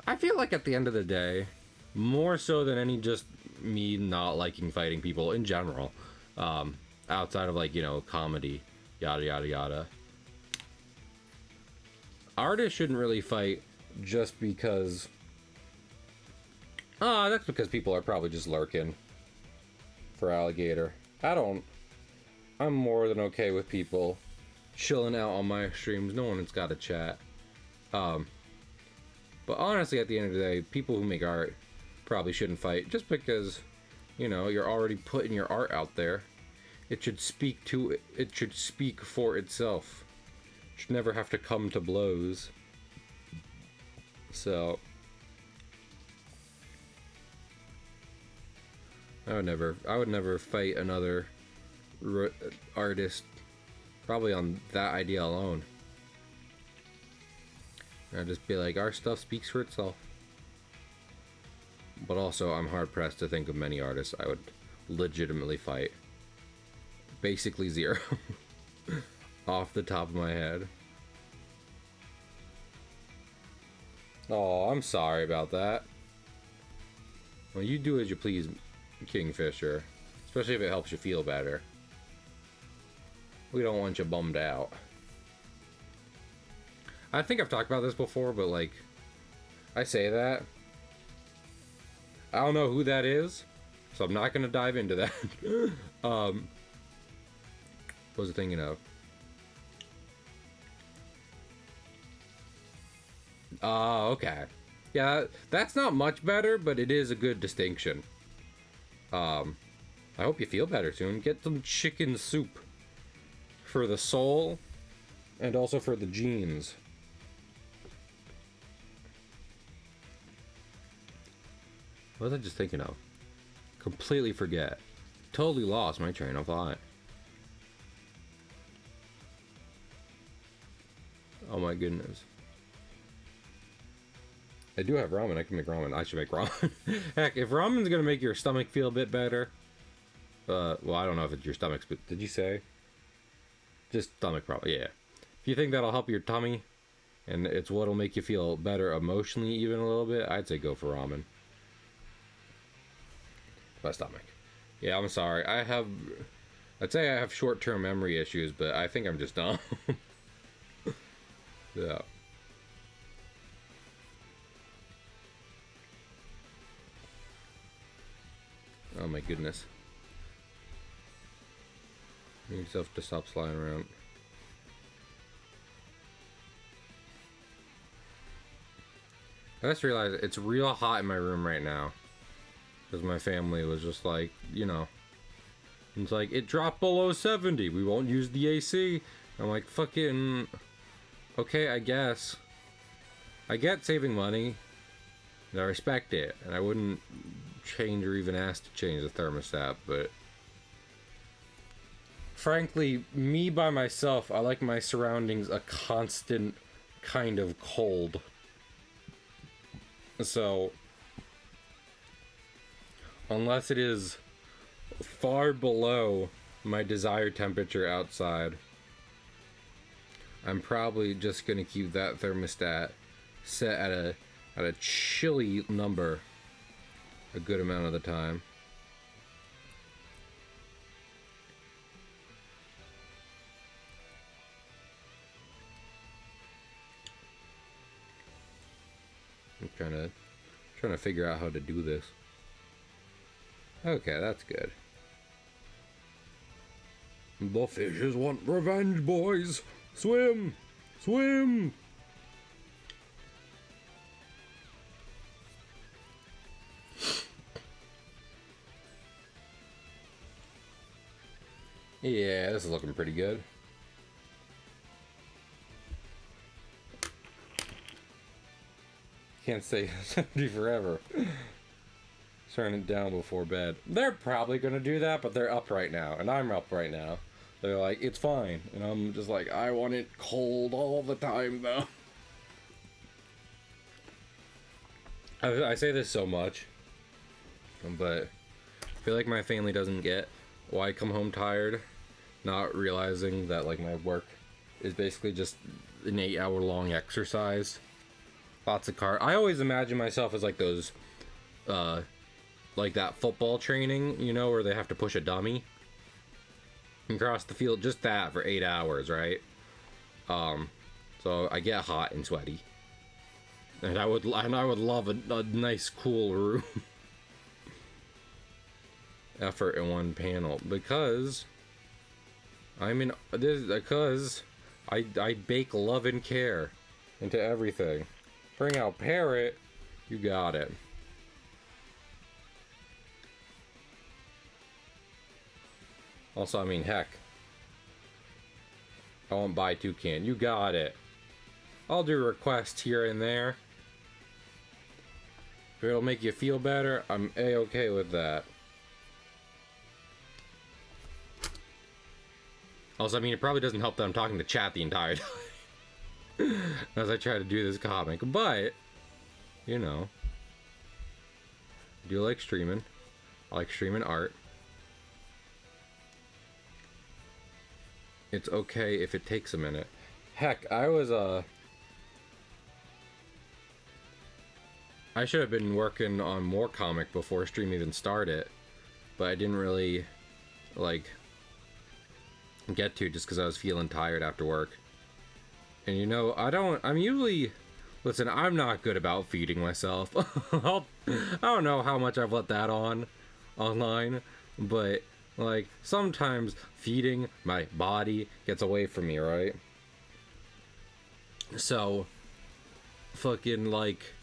I feel like at the end of the day, more so than any just me not liking fighting people in general, outside of like, you know, comedy, yada yada yada, artists shouldn't really fight just because that's because people are probably just lurking for alligator. I'm more than okay with people chilling out on my streams. No one's got a chat. But honestly, at the end of the day, people who make art probably shouldn't fight just because, you know, you're already putting your art out there. It should speak to it should speak for itself. It should never have to come to blows. So I would never fight another artist, probably on that idea alone. I'd just be like, our stuff speaks for itself. But also, I'm hard pressed to think of many artists I would legitimately fight. Basically zero. Off the top of my head. Oh, I'm sorry about that. Well, you do as you please, Kingfisher. Especially if it helps you feel better. We don't want you bummed out. I think I've talked about this before, but like, I say that. I don't know who that is, so I'm not gonna dive into that. What was I thinking of? Okay. Yeah, that's not much better, but it is a good distinction. I hope you feel better soon. Get some chicken soup. For the soul, and also for the genes. What was I just thinking of? Completely forget. Totally lost my train of thought. Oh my goodness. I do have ramen. I can make ramen. I should make ramen. Heck, if ramen's gonna make your stomach feel a bit better. Well, I don't know if it's your stomach, but did you say? Just stomach problem. Yeah. If you think that'll help your tummy, and it's what'll make you feel better emotionally even a little bit, I'd say go for ramen. My stomach. Yeah, I'm sorry. I'd say I have short-term memory issues, but I think I'm just dumb. Yeah. Oh my goodness. Need yourself to stop sliding around. I just realized it's real hot in my room right now. Because my family was just like, you know. It's like, it dropped below 70. We won't use the AC. I'm like, fucking... Okay, I guess. I get saving money. And I respect it. And I wouldn't change or even ask to change the thermostat, but... Frankly, me by myself, I like my surroundings a constant kind of cold. So... Unless it is far below my desired temperature outside, I'm probably just gonna keep that thermostat set at a chilly number a good amount of the time. I'm trying to figure out how to do this. Okay, that's good. The fishes want revenge, boys! Swim! Swim! Yeah, this is looking pretty good. Can't stay 70 forever. Turn it down before bed. They're probably gonna do that, but they're up right now, and I'm up right now. They're like, it's fine, and I'm just like, I want it cold all the time, though. I say this so much, but I feel like my family doesn't get why I come home tired, not realizing that like my work is basically just an 8-hour-long exercise. Lots of I always imagine myself as like those, like that football training, you know, where they have to push a dummy across the field, just that for 8 hours, right? So I get hot and sweaty, and I would love a nice cool room. Effort in one panel, because I bake love and care into everything. Bring out Parrot. You got it. Also, I mean, heck. I won't buy Toucan. You got it. I'll do requests here and there. If it'll make you feel better, I'm A-okay with that. Also, I mean, it probably doesn't help that I'm talking to chat the entire time as I try to do this comic, but, you know, I do like streaming. I like streaming art. It's okay if it takes a minute. Heck, I should have been working on more comic before stream even started, but I didn't really, like, get to just because I was feeling tired after work. And you know, I'm usually, listen, I'm not good about feeding myself. I don't know how much I've let that on online, but like sometimes feeding my body gets away from me, right? So fucking like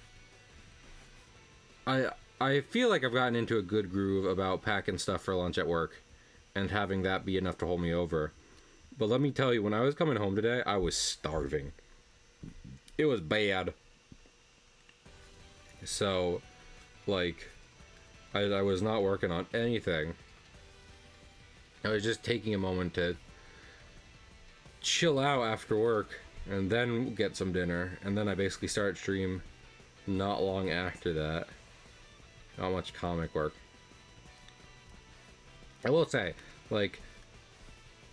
I feel like I've gotten into a good groove about packing stuff for lunch at work and having that be enough to hold me over. But let me tell you, when I was coming home today, I was starving. It was bad. So, like, I was not working on anything. I was just taking a moment to chill out after work and then get some dinner. And then I basically started stream not long after that. Not much comic work. I will say, like,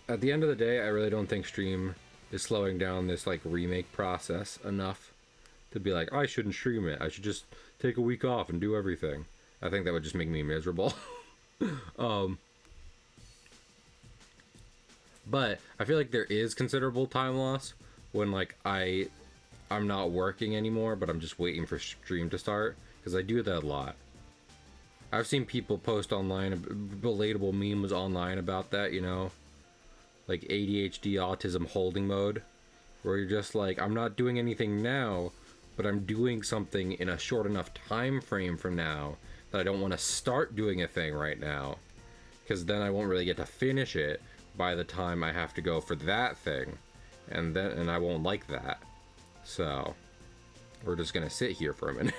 at the end of the day, I really don't think stream is slowing down this, like, remake process enough to be like, I shouldn't stream it. I should just take a week off and do everything. I think that would just make me miserable. But I feel like there is considerable time loss when, like, I'm not working anymore, but I'm just waiting for stream to start, because I do that a lot. I've seen people post online, relatable memes online about that, you know? Like ADHD autism holding mode, where you're just like, I'm not doing anything now, but I'm doing something in a short enough time frame from now that I don't want to start doing a thing right now, because then I won't really get to finish it by the time I have to go for that thing, and I won't like that. So we're just gonna sit here for a minute.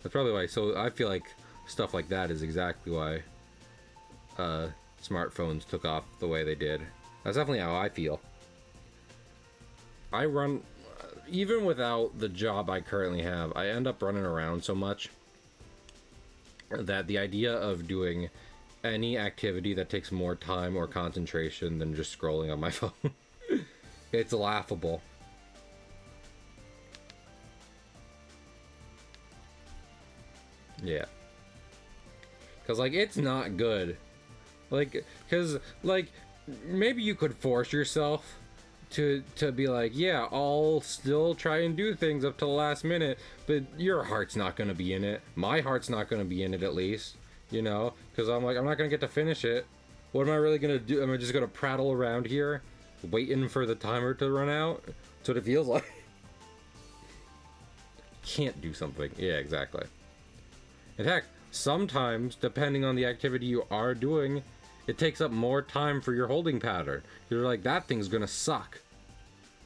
That's probably why. So I feel like stuff like that is exactly why smartphones took off the way they did. That's definitely how I feel. I run, even without the job I currently have, I end up running around so much that the idea of doing any activity that takes more time or concentration than just scrolling on my phone, it's laughable. Yeah. Because, like, it's not good. Like, because, like, maybe you could force yourself to be like, yeah, I'll still try and do things up to the last minute, but your heart's not going to be in it. My heart's not going to be in it, at least. You know? Because I'm like, I'm not going to get to finish it. What am I really going to do? Am I just going to prattle around here, waiting for the timer to run out? That's what it feels like. Can't do something. Yeah, exactly. In fact, sometimes, depending on the activity you are doing, it takes up more time for your holding pattern. You're like, that thing's gonna suck.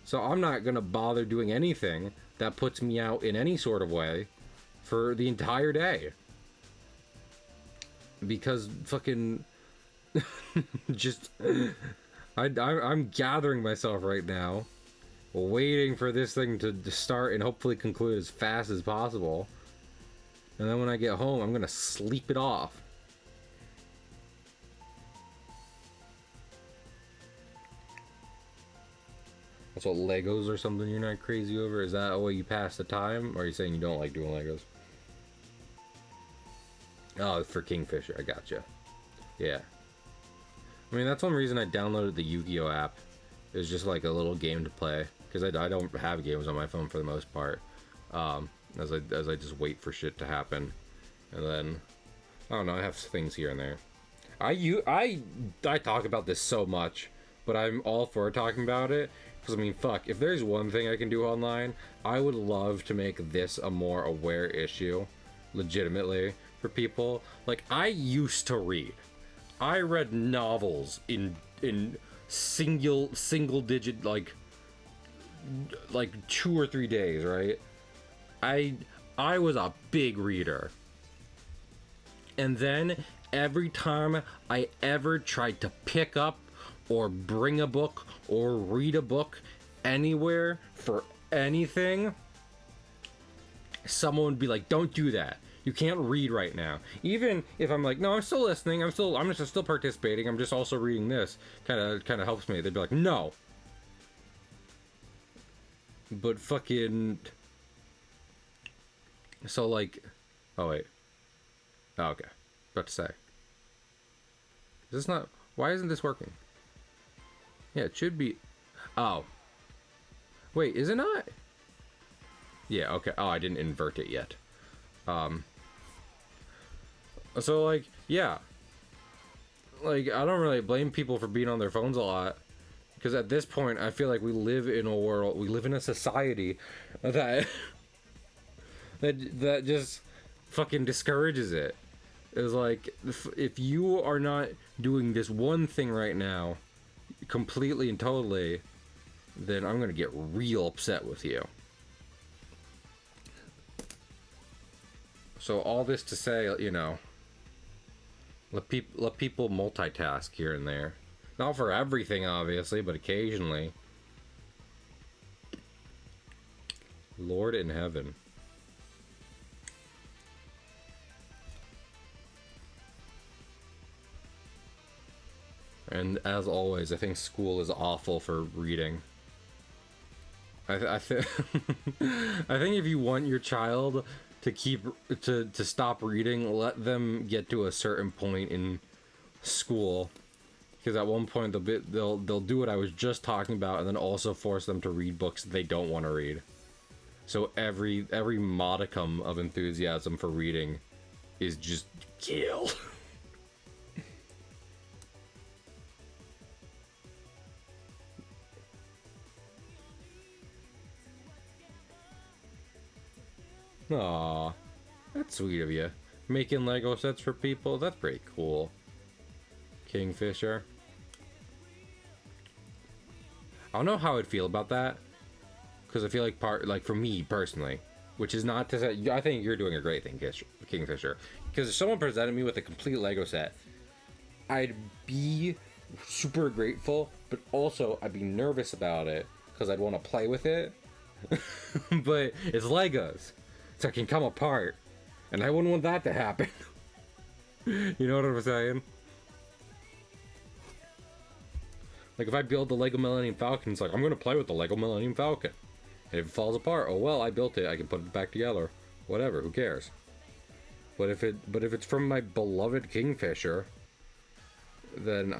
So I'm not gonna bother doing anything that puts me out in any sort of way for the entire day. Because fucking... just... I'm gathering myself right now, waiting for this thing to start and hopefully conclude as fast as possible. And then when I get home, I'm gonna sleep it off. That's what, Legos or something you're not crazy over? Is that a way you pass the time? Or are you saying you don't like doing Legos? Oh, for Kingfisher, I gotcha. Yeah. I mean, that's one reason I downloaded the Yu-Gi-Oh app. It was just like a little game to play. Because I don't have games on my phone for the most part. As I just wait for shit to happen. And then, I don't know, I have things here and there. I talk about this so much, but I'm all for talking about it. Because, I mean, fuck, if there's one thing I can do online, I would love to make this a more aware issue, legitimately, for people. Like, I used to read. I read novels in single digit, like 2 or 3 days, right? I was a big reader. And then every time I ever tried to pick up or bring a book or read a book anywhere for anything, someone would be like, don't do that. You can't read right now. Even if I'm like, no, I'm still listening. I'm just still participating. I'm just also reading this. Kind of helps me. They'd be like, no. But fucking... So, like... Oh, wait. Oh, okay. About to say. Is this not... Why isn't this working? Yeah, it should be... Oh. Wait, is it not? Yeah, okay. Oh, I didn't invert it yet. So, like, yeah. Like, I don't really blame people for being on their phones a lot. Because at this point, I feel like we live in a world... We live in a society that... that just fucking discourages it. It's like, if you are not doing this one thing right now, completely and totally, then I'm gonna get real upset with you. So all this to say, you know, let people multitask here and there. Not for everything, obviously, but occasionally. Lord in heaven. And as always, I think school is awful for reading. I think I think if you want your child to stop reading, let them get to a certain point in school, because at one point they'll do what I was just talking about, and then also force them to read books they don't want to read. So every modicum of enthusiasm for reading is just kill. Aw, that's sweet of you. Making Lego sets for people, that's pretty cool. Kingfisher. I don't know how I'd feel about that, because I feel like for me personally, which is not to say, I think you're doing a great thing, Kingfisher, because if someone presented me with a complete Lego set, I'd be super grateful, but also I'd be nervous about it, because I'd want to play with it. But it's Legos, so it can come apart, and I wouldn't want that to happen. You know what I'm saying? Like, if I build the Lego Millennium Falcon, it's like, I'm gonna play with the Lego Millennium Falcon. And if it falls apart, oh well, I built it, I can put it back together. Whatever, who cares? But if it's from my beloved Kingfisher, then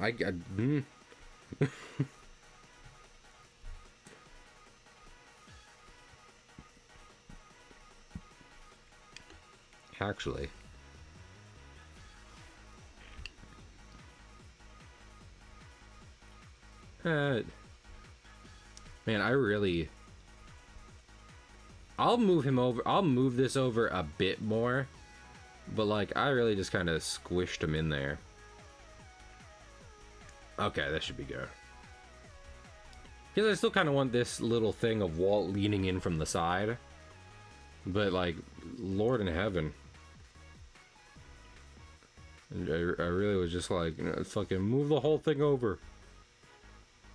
Actually. Man, I'll move this over a bit more, but like, I really just kind of squished him in there. Okay, that should be good. Because I still kind of want this little thing of Walt leaning in from the side. But like, Lord in heaven. I really was just like, you know, fucking move the whole thing over.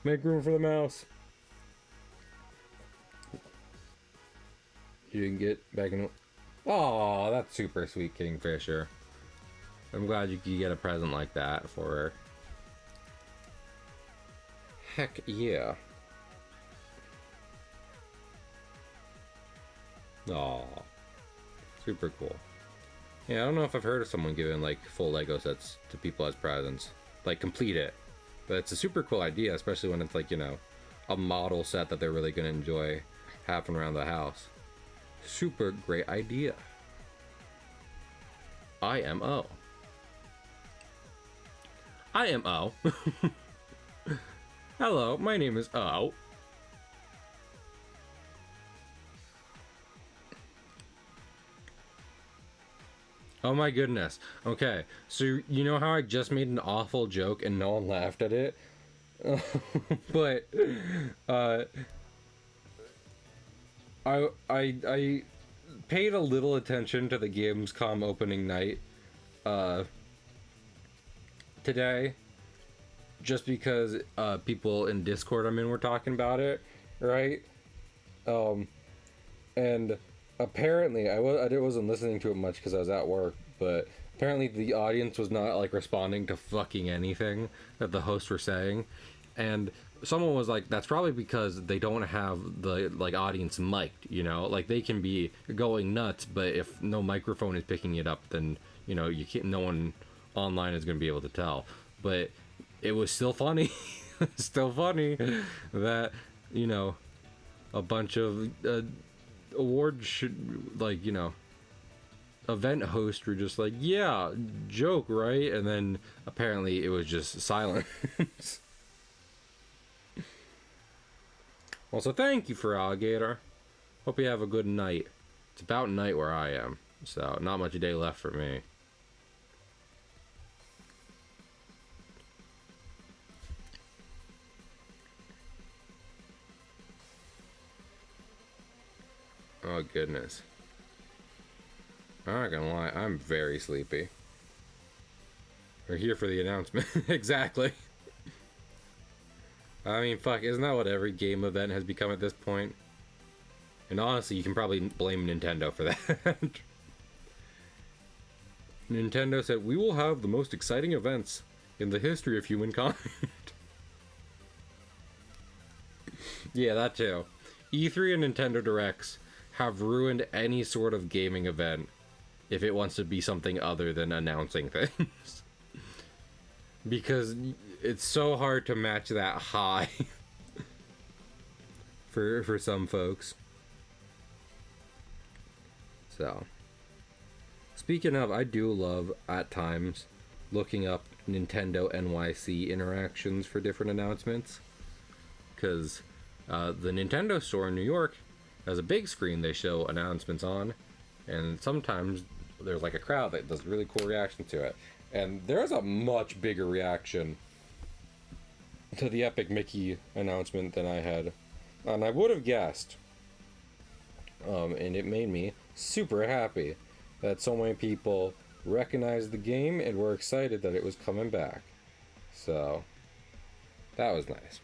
Make room for the mouse. You can get back in. Oh, that's super sweet, Kingfisher. I'm glad you could get a present like that for her. Heck yeah. Aw. Super cool. Yeah, I don't know if I've heard of someone giving like full Lego sets to people as presents. Like, complete it. But it's a super cool idea, especially when it's like, you know, a model set that they're really gonna enjoy having around the house. Super great idea. IMO. IMO. Hello, my name is O. Oh my goodness. Okay, so you know how I just made an awful joke and no one laughed at it? But uh I paid a little attention to the Gamescom opening night uh today just because people in Discord I'm in were talking about it, right? Um and apparently I wasn't listening to it much because I was at work, but apparently the audience was not like responding to fucking anything that the hosts were saying, and someone was like, that's probably because they don't have the like audience mic'd, you know, like they can be going nuts, but if no microphone is picking it up, then you know you can't, no one online is going to be able to tell. But it was still funny. Still funny that, you know, a bunch of awards should, like, you know, event hosts were just like, yeah, joke, right? And then apparently it was just silence. Also, thank you for Alligator. Hope you have a good night. It's about night where I am, so not much day left for me. Oh goodness. I'm not gonna lie, I'm very sleepy. We're here for the announcement. Exactly. I mean, fuck, isn't that what every game event has become at this point? And honestly, you can probably blame Nintendo for that. Nintendo said, we will have the most exciting events in the history of humankind. Yeah, that too. E3 and Nintendo Directs have ruined any sort of gaming event if it wants to be something other than announcing things. Because it's so hard to match that high for some folks. So, speaking of, I do love at times looking up Nintendo NYC interactions for different announcements, because the Nintendo store in New York has a big screen they show announcements on, and sometimes there's like a crowd that does really cool reactions to it. And there's a much bigger reaction to the Epic Mickey announcement than I had, and I would have guessed. And it made me super happy that so many people recognized the game and were excited that it was coming back. So that was nice.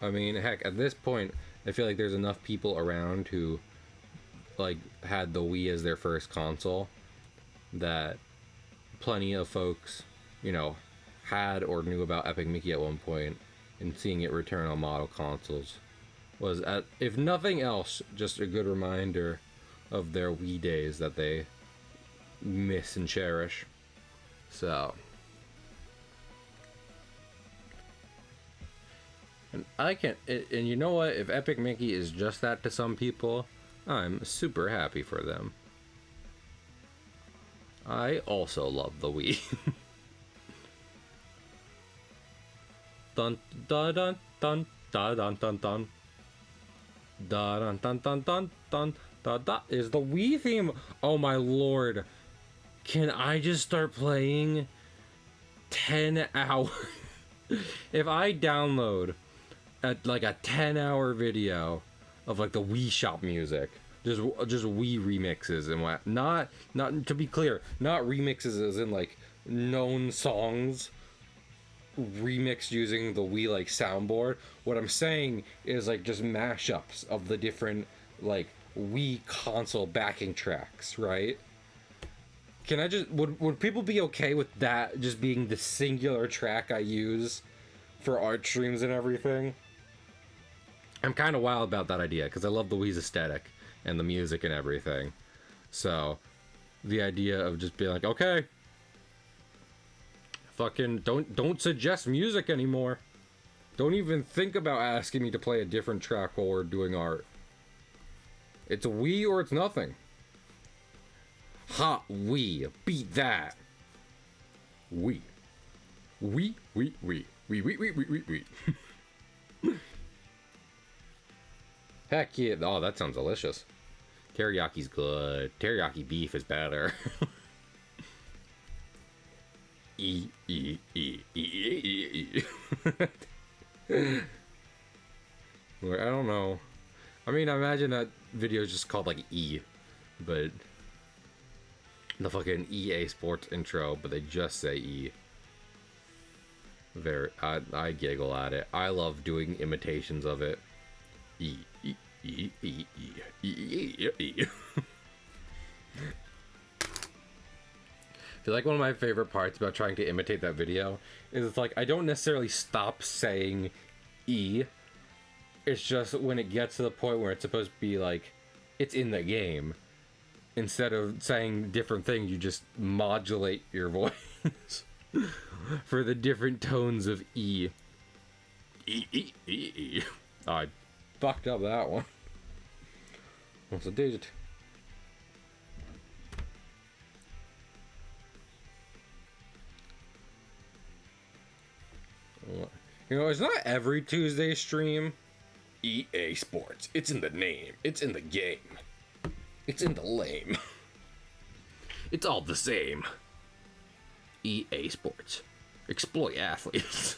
I mean, heck, at this point, I feel like there's enough people around who like had the Wii as their first console that plenty of folks, you know, had or knew about Epic Mickey at one point, and seeing it return on model consoles was, at, if nothing else, just a good reminder of their Wii days that they miss and cherish. So, and I can, and you know what? If Epic Mickey is just that to some people, I'm super happy for them. I also love the Wii. Dun dun dun dun dun dun dun dun dun dun dun dun dun dun dun is the Wii theme. Oh my lord. Can I just start playing 10 hours? If I download like a 10-hour video of like the Wii Shop music, just Wii remixes and what, not to be clear, not remixes as in like known songs remixed using the Wii like soundboard. What I'm saying is like just mashups of the different like Wii console backing tracks, right? Can I just, would people be okay with that just being the singular track I use for art streams and everything? I'm kind of wild about that idea because I love the Wii's aesthetic and the music and everything. So the idea of just being like, okay, fucking don't suggest music anymore. Don't even think about asking me to play a different track while we're doing art. It's a Wii or it's nothing. Ha, Wii, beat that. Wii. Wii. Heck yeah. Oh, that sounds delicious. Teriyaki's good. Teriyaki beef is better. E e e e e. I don't know. I mean, I imagine that video is just called like E, but the fucking EA Sports intro, but they just say E. I giggle at it. I love doing imitations of it. E e e e e e e e. I feel like one of my favorite parts about trying to imitate that video is it's like I don't necessarily stop saying E. It's just when it gets to the point where it's supposed to be like it's in the game, instead of saying different things, you just modulate your voice for the different tones of E. E E E E. Oh, I fucked up that one. What's a digit? You know, it's not every Tuesday stream. EA Sports. It's in the name. It's in the game. It's in the lame. It's all the same. EA Sports. Exploit athletes.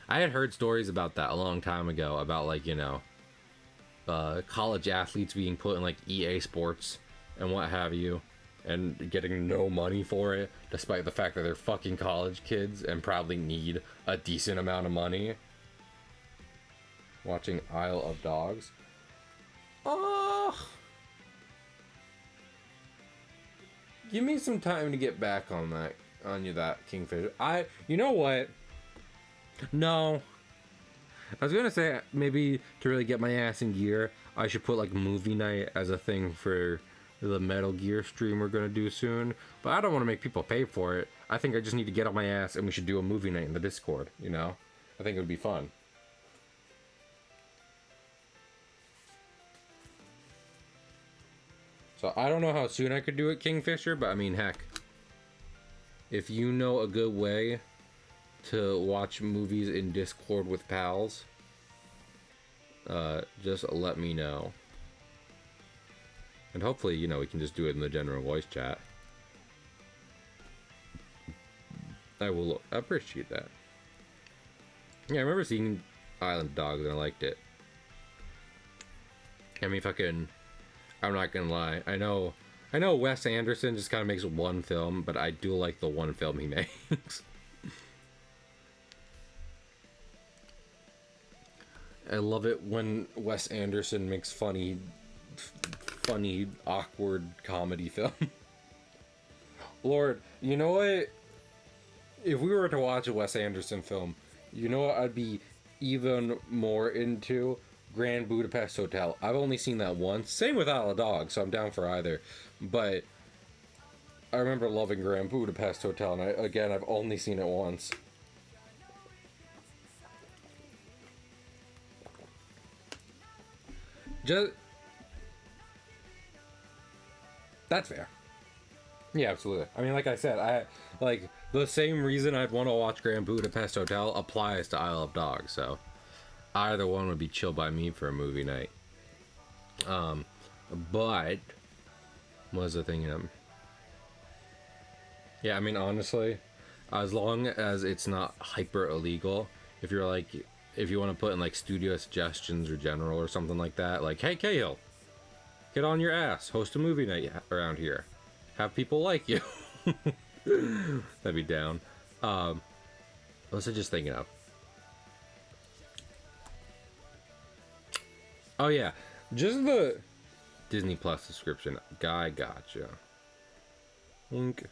I had heard stories about that a long time ago, about like, you know, college athletes being put in like EA Sports and what have you, and getting no money for it, despite the fact that they're fucking college kids and probably need a decent amount of money. Watching Isle of Dogs. Give me some time to get back on that Kingfisher. You know what? No. I was gonna say maybe to really get my ass in gear, I should put like movie night as a thing for the Metal Gear stream we're gonna do soon, but I don't want to make people pay for it. I think I just need to get on my ass and we should do a movie night in the Discord, you know? I think it would be fun. So I don't know how soon I could do it, Kingfisher, but I mean, heck, if you know a good way to watch movies in Discord with pals, just let me know. And hopefully, you know, we can just do it in the general voice chat. I will appreciate that. Yeah, I remember seeing Island Dogs and I liked it. I mean, I'm not gonna lie. I know Wes Anderson just kind of makes one film, but I do like the one film he makes. I love it when Wes Anderson makes funny, awkward comedy film. Lord, you know what? If we were to watch a Wes Anderson film, you know what I'd be even more into? Grand Budapest Hotel. I've only seen that once. Same with Isle of Dogs, so I'm down for either. But I remember loving Grand Budapest Hotel, and I've only seen it once. That's fair. Yeah, absolutely. I mean, like I said, I like the same reason I'd want to watch Grand Budapest Hotel applies to Isle of Dogs, so either one would be chill by me for a movie night. But what was the thing? Yeah, I mean, honestly, as long as it's not hyper illegal, if you want to put in like studio suggestions or general or something like that, like, hey Cahill, get on your ass, host a movie night around here, have people like you. That'd be down. What was I just thinking of? Oh yeah, just the Disney Plus subscription. Guy gotcha. Link.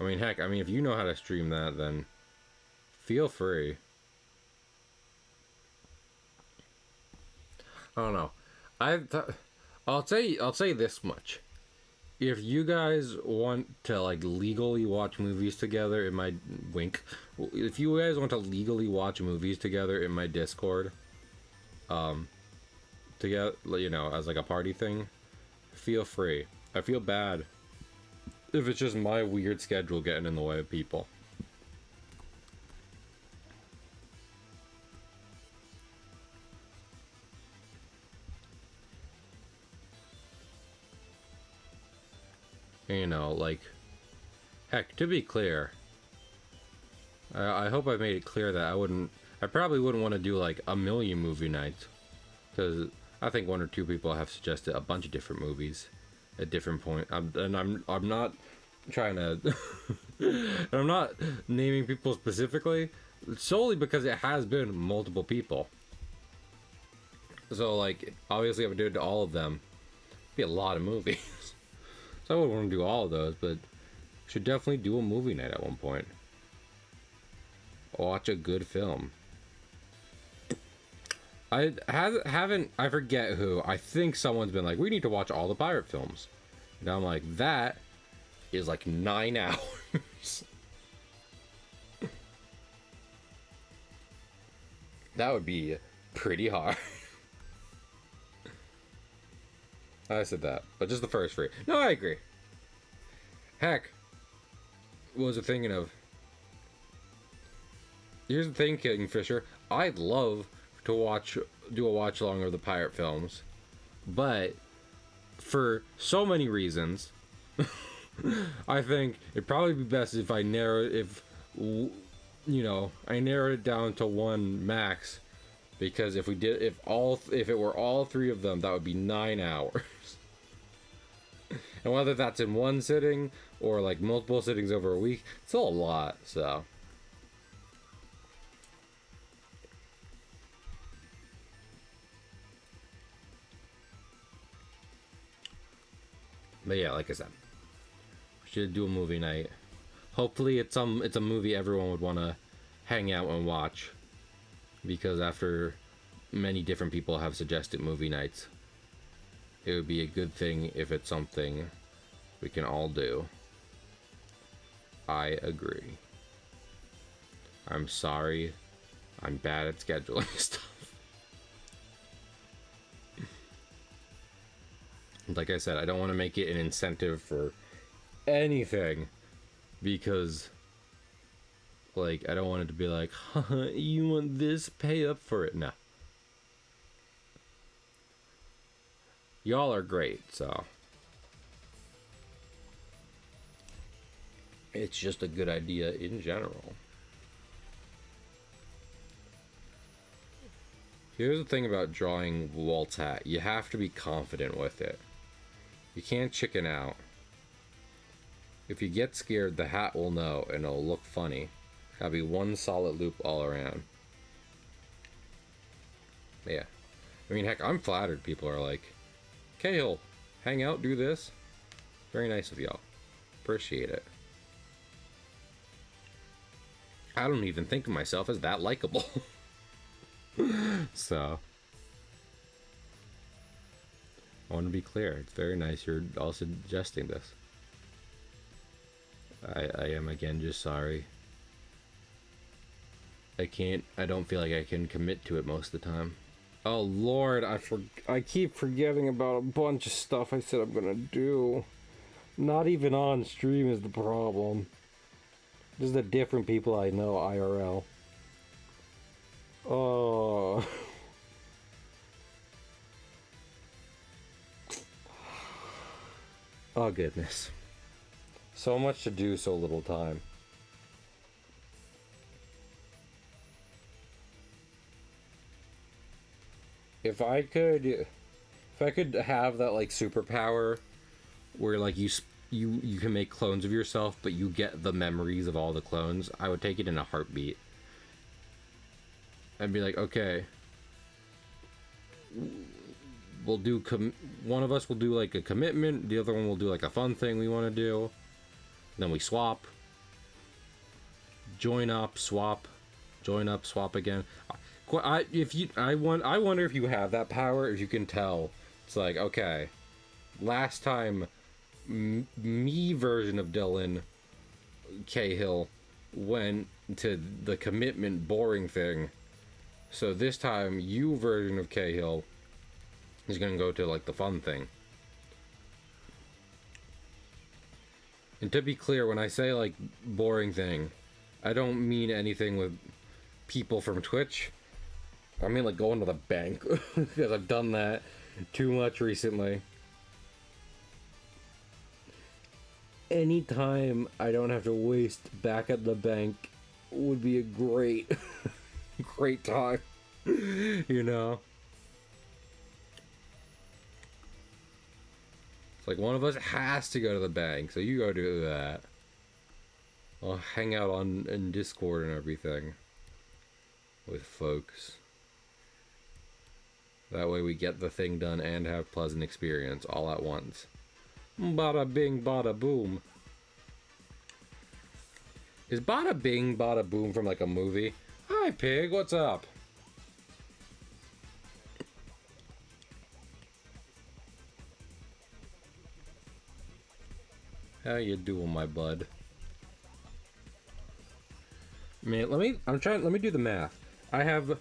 I mean, heck, if you know how to stream that, then feel free. I don't know. I'll say this much. If you guys want to like legally watch movies together in my if you guys want to legally watch movies together in my Discord, together, you know, as like a party thing, feel free. I feel bad if it's just my weird schedule getting in the way of people. You know, like, heck, to be clear, I hope I made it clear that I probably wouldn't want to do like a million movie nights, because I think one or two people have suggested a bunch of different movies at different points. I'm not trying to, I'm not naming people specifically, solely because it has been multiple people. So like, obviously, if I did it to all of them, it'd be a lot of movies. So I wouldn't want to do all of those, but should definitely do a movie night at one point. Watch a good film. I forget who. I think someone's been like, we need to watch all the pirate films. And I'm like, that is like 9 hours. That would be pretty hard. I said that, but just the first three. No, I agree. Heck, what was I thinking of? Here's the thing, Kingfisher. I'd love to do a watch along of the pirate films, but for so many reasons, I think it'd probably be best if I narrowed it down to one max, because if it were all three of them, that would be 9 hours. And whether that's in one sitting or like multiple sittings over a week, it's still a lot. So but yeah, like I said, we should do a movie night. Hopefully it's a movie everyone would want to hang out and watch, because after many different people have suggested movie nights, it would be a good thing if it's something we can all do. I agree. I'm sorry, I'm bad at scheduling stuff. Like I said, I don't want to make it an incentive for anything, because like, I don't want it to be like, you want this, pay up for it. No. Y'all are great, so it's just a good idea in general. Here's the thing about drawing Walt's hat. You have to be confident with it. You can't chicken out. If you get scared, the hat will know and it'll look funny. Gotta be one solid loop all around. Yeah. I mean, heck, I'm flattered people are like, Cahill, hang out, do this. Very nice of y'all. Appreciate it. I don't even think of myself as that likable. So I want to be clear. It's very nice you're all suggesting this. I am again just sorry. I don't feel like I can commit to it most of the time. Oh Lord, I keep forgetting about a bunch of stuff I said I'm gonna do. Not even on stream is the problem. This is the different people I know IRL. Oh. Oh goodness. So much to do, so little time. If I could have that like superpower where like you can make clones of yourself, but you get the memories of all the clones, I would take it in a heartbeat. I'd be like, okay, we'll do one of us will do like a commitment, the other one will do like a fun thing we want to do, then we swap, join up, swap again. I wonder if you have that power, if you can tell. It's like, okay, last time me version of Dylan Cahill went to the commitment boring thing, so this time you version of Cahill is gonna go to like the fun thing. And to be clear, when I say like boring thing, I don't mean anything with people from Twitch. I mean like going to the bank, because I've done that too much recently. any time I don't have to waste back at the bank would be a great, great time, you know? It's like one of us has to go to the bank, so you go do that. I'll hang out in Discord and everything with folks. That way we get the thing done and have pleasant experience all at once. Bada bing, bada boom. Is bada bing, bada boom from like a movie? Hi, pig, what's up? How you doing, my bud? Man, let me do the math. I have,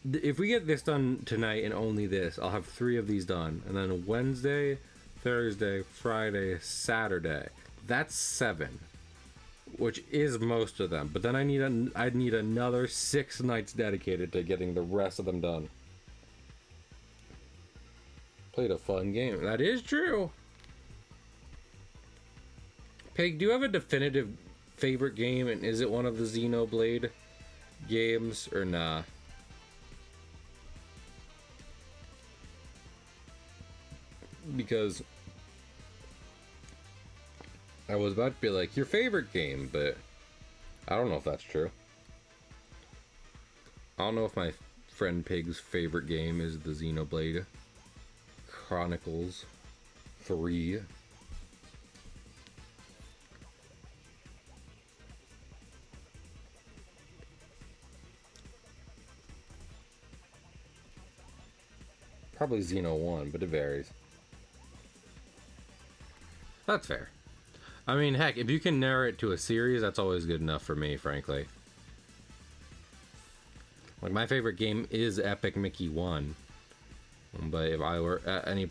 if we get this done tonight and only this, I'll have 3 of these done. And then Wednesday, Thursday, Friday, Saturday. That's 7. Which is most of them. But then I'd need another 6 nights dedicated to getting the rest of them done. Played a fun game. That is true. Pig, do you have a definitive favorite game, and is it one of the Xenoblade games or nah? Because I was about to be like, your favorite game, but I don't know if that's true. I don't know if my friend Pig's favorite game is the Xenoblade Chronicles 3. Probably Xeno 1, but it varies. That's fair. I mean, heck, if you can narrow it to a series, that's always good enough for me, frankly. Like, my favorite game is Epic Mickey 1. But if I were at any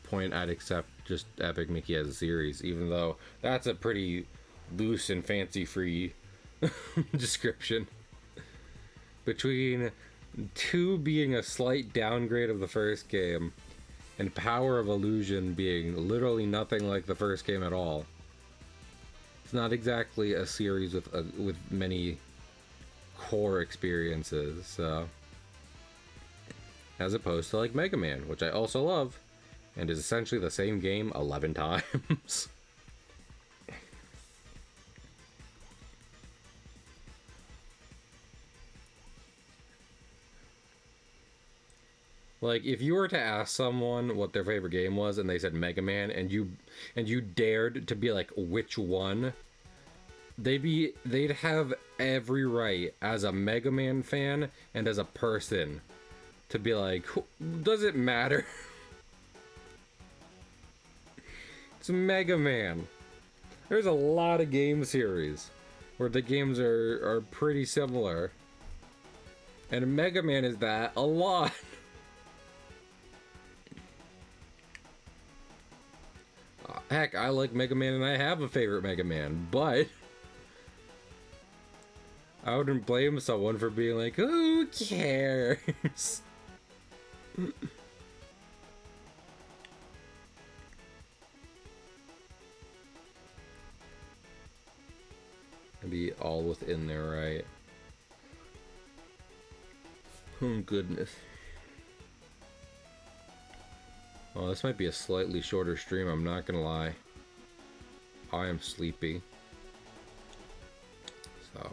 point, I'd accept just Epic Mickey as a series, even though that's a pretty loose and fancy-free description. Between 2 being a slight downgrade of the first game, and Power of Illusion being literally nothing like the first game at all. It's not exactly a series with many core experiences, so. As opposed to like Mega Man, which I also love, and is essentially the same game 11 times. Like, if you were to ask someone what their favorite game was and they said Mega Man, and you dared to be like, which one, they'd have every right as a Mega Man fan and as a person to be like, does it matter? It's Mega Man. There's a lot of game series where the games are pretty similar, and Mega Man is that a lot. Heck, I like Mega Man and I have a favorite Mega Man, but I wouldn't blame someone for being like, who cares? Be all within there, right? Oh, goodness. Well, this might be a slightly shorter stream, I'm not gonna lie. I am sleepy. So,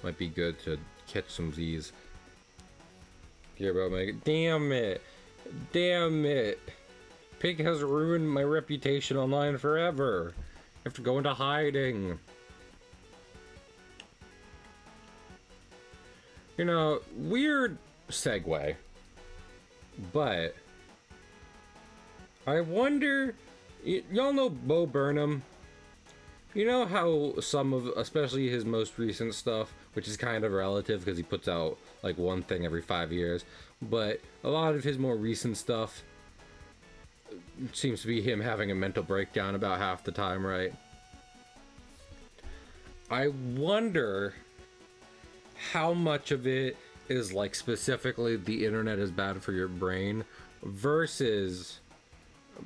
might be good to catch some Z's. Hear about Mega. Damn it! Damn it! Pig has ruined my reputation online forever. I have to go into hiding. You know, weird segue, but I wonder, y'all know Bo Burnham? You know how some of, especially his most recent stuff, which is kind of relative because he puts out like one thing every 5 years, but a lot of his more recent stuff seems to be him having a mental breakdown about half the time, right? I wonder how much of it is like specifically the internet is bad for your brain versus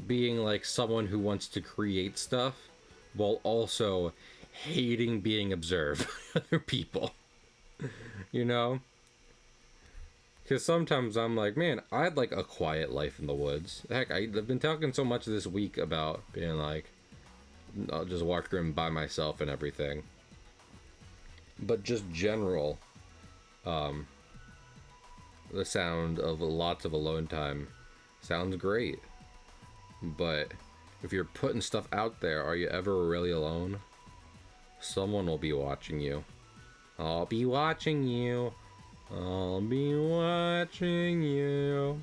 being like someone who wants to create stuff while also hating being observed by other people. You know? Because sometimes I'm like, man, I'd like a quiet life in the woods. Heck, I've been talking so much this week about being like, I'll just walk Grim by myself and everything. But just general, the sound of lots of alone time sounds great. But if you're putting stuff out there, are you ever really alone? Someone will be watching you. I'll be watching you. I'll be watching you.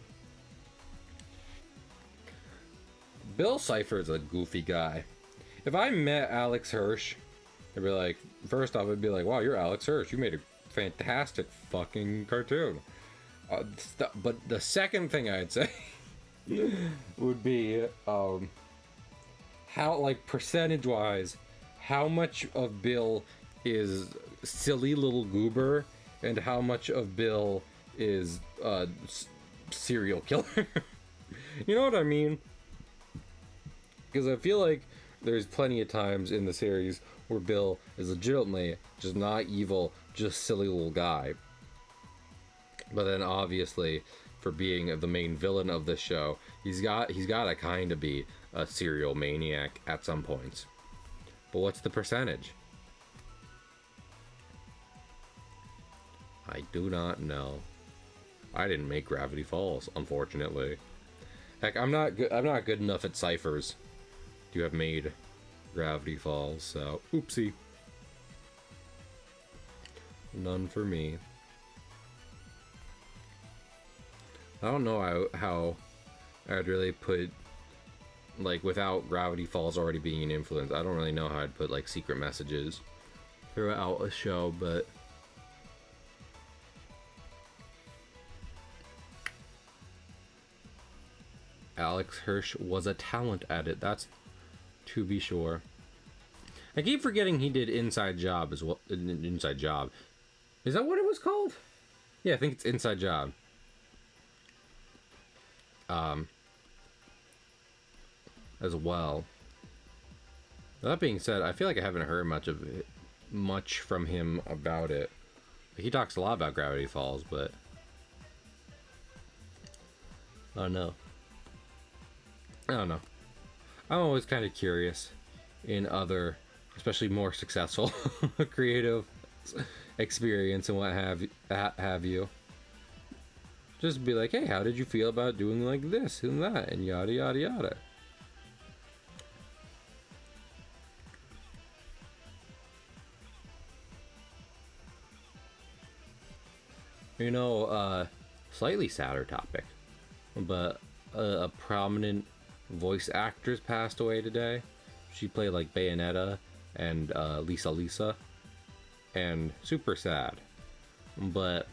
Bill Cipher's a goofy guy. If I met Alex Hirsch, I'd be like, first off, I'd be like, wow, you're Alex Hirsch. You made a fantastic fucking cartoon. But the second thing I'd say would be, how, like, percentage-wise, how much of Bill is silly little goober and how much of Bill is serial killer. You know what I mean? Because I feel like there's plenty of times in the series where Bill is legitimately just not evil, just silly little guy. But then obviously, for being the main villain of the show, he's got to kind of be a serial maniac at some points. But what's the percentage? I do not know. I didn't make Gravity Falls, unfortunately. Heck, I'm not good enough at ciphers to have made Gravity Falls, so oopsie. None for me. I don't know how I'd really put, like, without Gravity Falls already being an influence, I don't really know how I'd put, like, secret messages throughout a show, but Alex Hirsch was a talent at it, that's to be sure. I keep forgetting he did Inside Job as well. Inside Job. Is that what it was called? Yeah, I think it's Inside Job. As well. That being said, I feel like I haven't heard much from him about it. He talks a lot about Gravity Falls, but I don't know. I'm always kind of curious in other, especially more successful creative experience and what have you. Just be like, hey, how did you feel about doing like this and that and yada yada yada. You know, slightly sadder topic, but a prominent voice actress passed away today. She played like Bayonetta and Lisa, and super sad. But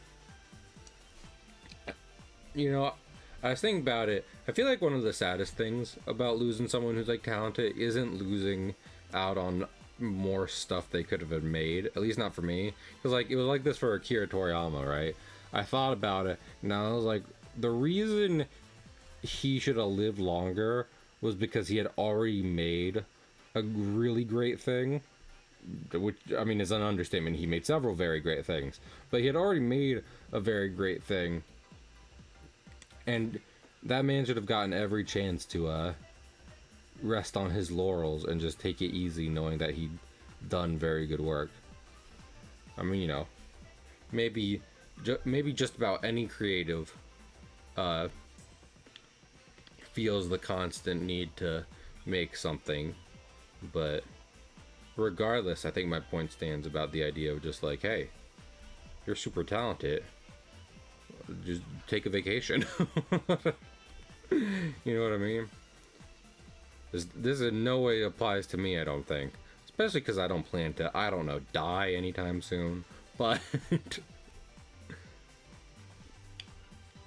you know, I was thinking about it. I feel like one of the saddest things about losing someone who's like talented isn't losing out on more stuff they could have made. At least not for me, because like it was like this for Akira Toriyama, right? I thought about it, and I was like, the reason he should have lived longer was because he had already made a really great thing, which I mean is an understatement. He made several very great things, but he had already made a very great thing, and that man should have gotten every chance to rest on his laurels and just take it easy, knowing that he'd done very good work. I mean, you know, maybe just about any creative feels the constant need to make something, but regardless, I think my point stands about the idea of just like, hey, you're super talented, just take a vacation. You know what I mean? This in no way applies to me, I don't think, especially because I don't plan to, I don't know, die anytime soon, but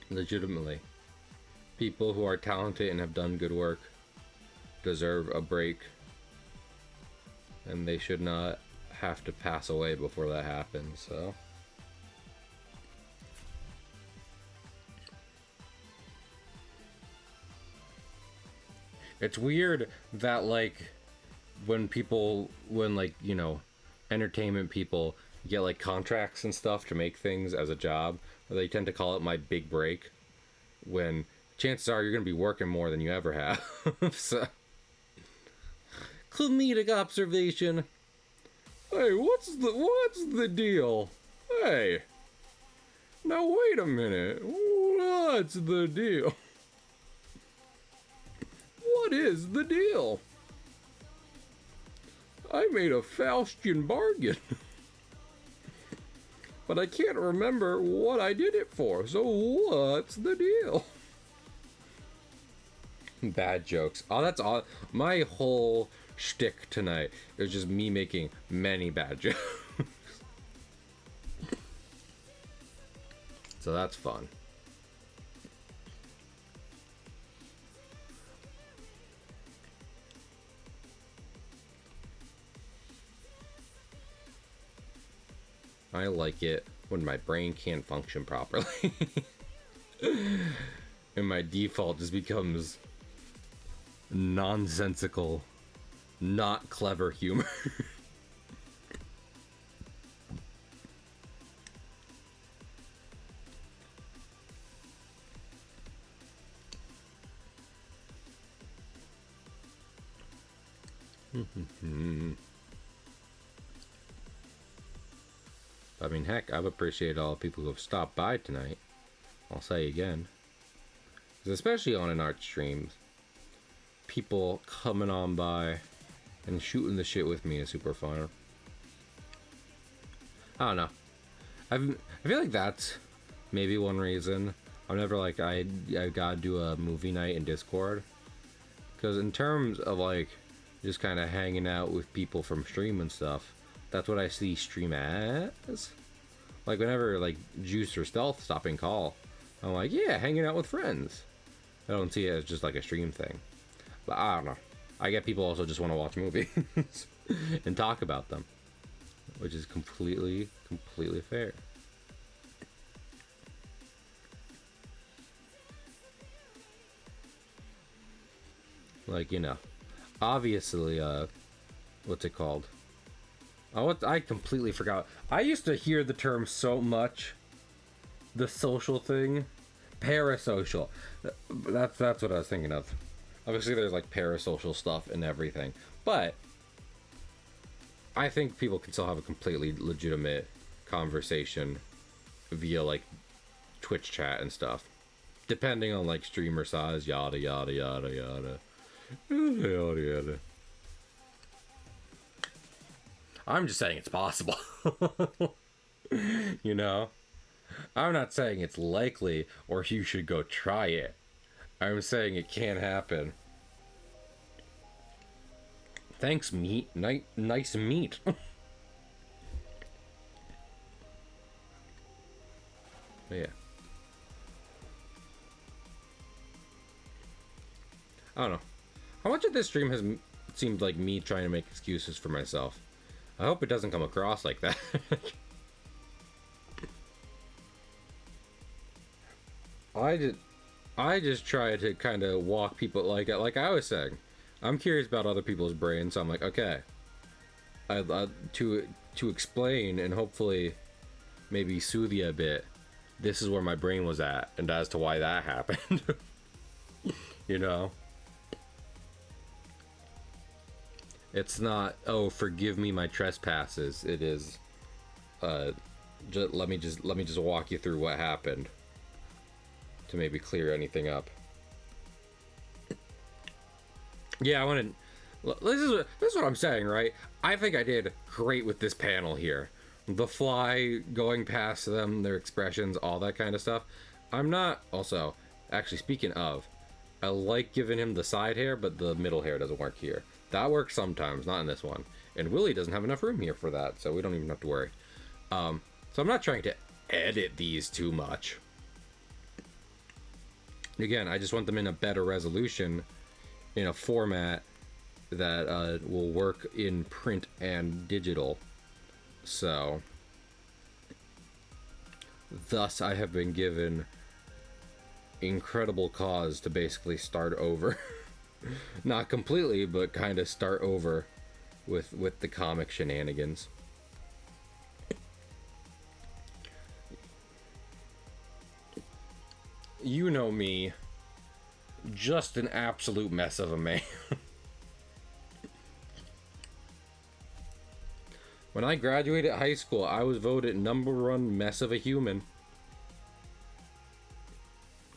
legitimately, people who are talented and have done good work deserve a break, and they should not have to pass away before that happens. So it's weird that like when like, you know, entertainment people get like contracts and stuff to make things as a job, they tend to call it my big break, when chances are you're going to be working more than you ever have. So, comedic observation. Hey, what's the deal? Hey, now wait a minute. What's the deal? What is the deal? I made a Faustian bargain. But I can't remember what I did it for, so what's the deal? Bad jokes. Oh, that's all. My whole shtick tonight is just me making many bad jokes. So that's fun. I like it when my brain can't function properly. And my default just becomes nonsensical, not clever humor. I mean, heck, I've appreciated all the people who have stopped by tonight. I'll say again. 'Cause especially on an art stream, people coming on by and shooting the shit with me is super fun. I don't know. I feel like that's maybe one reason I'm never like, I gotta do a movie night in Discord. Because in terms of like just kind of hanging out with people from stream and stuff, that's what I see stream as. Like whenever like Juice or Stealth stop and call, I'm like, yeah, hanging out with friends. I don't see it as just like a stream thing. But I don't know. I get people also just want to watch movies and talk about them, which is completely fair. Like, you know, obviously, what's it called? Oh, what, I completely forgot. I used to hear the term so much. The social thing. Parasocial. That's what I was thinking of. Obviously, there's like parasocial stuff and everything. But I think people can still have a completely legitimate conversation via like Twitch chat and stuff. Depending on like streamer size, yada yada yada yada. Yada yada. I'm just saying it's possible. You know? I'm not saying it's likely or you should go try it. I'm saying it can happen. Thanks, meat. Nice meat. Yeah. I don't know. How much of this stream has seemed like me trying to make excuses for myself? I hope it doesn't come across like that. I just try to kind of walk people like I was saying. I'm curious about other people's brains, so I'm like, okay, to explain and hopefully maybe soothe you a bit. This is where my brain was at, and as to why that happened. You know, it's not, oh, forgive me my trespasses. It is, let me just walk you through what happened to maybe clear anything up. Yeah, I want to. This is what I'm saying, right? I think I did great with this panel here. The fly going past them, their expressions, all that kind of stuff. I'm not. Also, actually, speaking of, I like giving him the side hair, but the middle hair doesn't work here. That works sometimes, not in this one. And Willie doesn't have enough room here for that, so we don't even have to worry. So I'm not trying to edit these too much. Again, I just want them in a better resolution, in a format that will work in print and digital. So, thus I have been given incredible cause to basically start over. Not completely, but kind of start over with the comic shenanigans. You know me, just an absolute mess of a man. When I graduated high school, I was voted #1 mess of a human.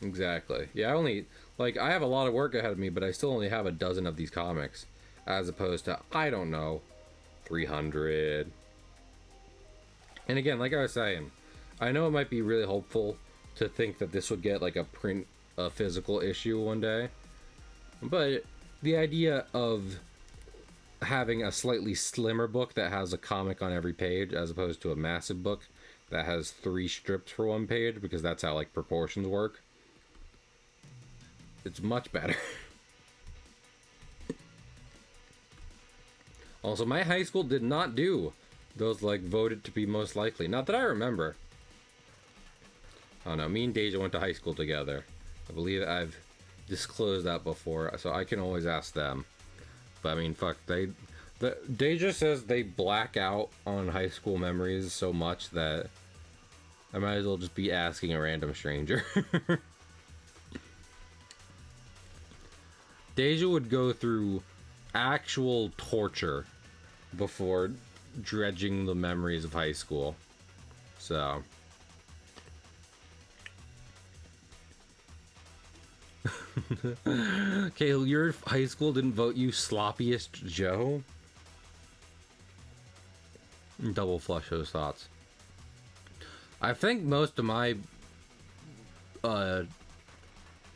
Exactly. Yeah, I have a lot of work ahead of me, but I still only have a dozen of these comics, as opposed to, I don't know, 300. And again, like I was saying, I know it might be really hopeful to think that this would get like a physical issue one day, but the idea of having a slightly slimmer book that has a comic on every page, as opposed to a massive book that has 3 strips for 1 page, because that's how like proportions work, it's much better. Also, my high school did not do those like voted to be most likely, not that I remember. Oh no, me and Deja went to high school together. I believe I've disclosed that before, so I can always ask them. But I mean, fuck, Deja says they black out on high school memories so much that I might as well just be asking a random stranger. Deja would go through actual torture before dredging the memories of high school. So... Cahill, your high school didn't vote you sloppiest Joe? Double flush those thoughts. I think most of my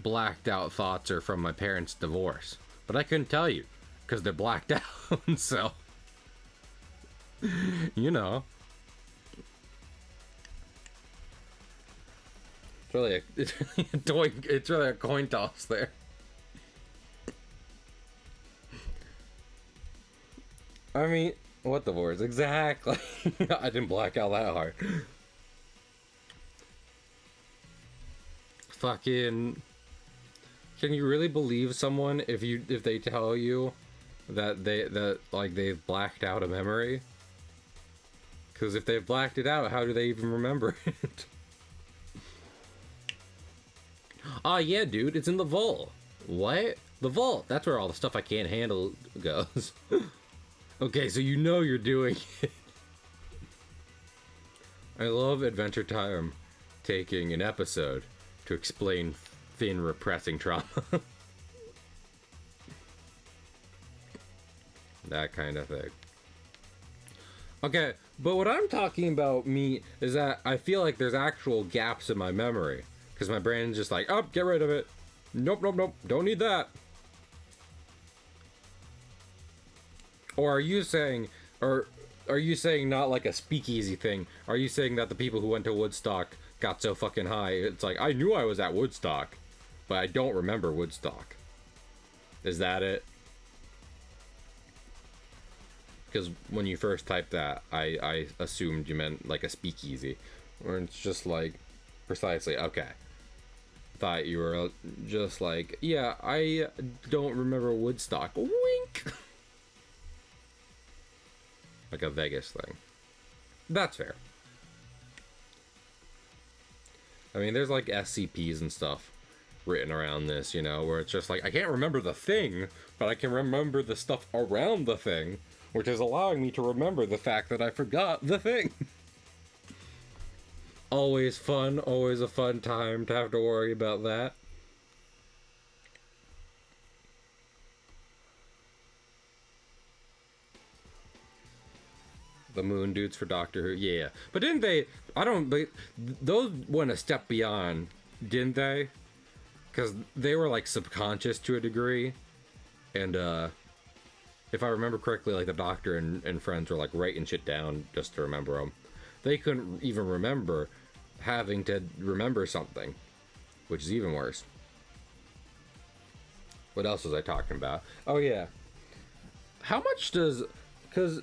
blacked out thoughts are from my parents' divorce, but I couldn't tell you because they're blacked out. So you know, it's really a coin toss there. I mean, what divorce? Exactly. I didn't black out that hard. Fucking... Can you really believe someone if they tell you that they've blacked out a memory? Because if they've blacked it out, how do they even remember it? Ah, yeah, dude, it's in the vault. What? The vault. That's where all the stuff I can't handle goes. Okay, so you know you're doing it. I love Adventure Time taking an episode to explain Finn repressing trauma. That kind of thing. Okay, but what I'm talking about me is that I feel like there's actual gaps in my memory. Because my brain's just like, oh, get rid of it. Nope, nope, nope. Don't need that. Or are you saying not like a speakeasy thing? Are you saying that the people who went to Woodstock got so fucking high? It's like, I knew I was at Woodstock, but I don't remember Woodstock. Is that it? Because when you first typed that, I assumed you meant like a speakeasy. Or it's just like, precisely, okay. Thought you were just like, yeah, I don't remember Woodstock. Wink! Like a Vegas thing. That's fair. I mean, there's like SCPs and stuff written around this, you know, where it's just like, I can't remember the thing, but I can remember the stuff around the thing, which is allowing me to remember the fact that I forgot the thing. Always fun, always a fun time to have to worry about that. The moon dudes for Doctor Who, yeah. But didn't they, those went a step beyond, didn't they? Because they were like subconscious to a degree. And if I remember correctly, like the Doctor and friends were like writing shit down just to remember them. They couldn't even remember having to remember something, which is even worse. What else was I talking about? Oh yeah. How much does, because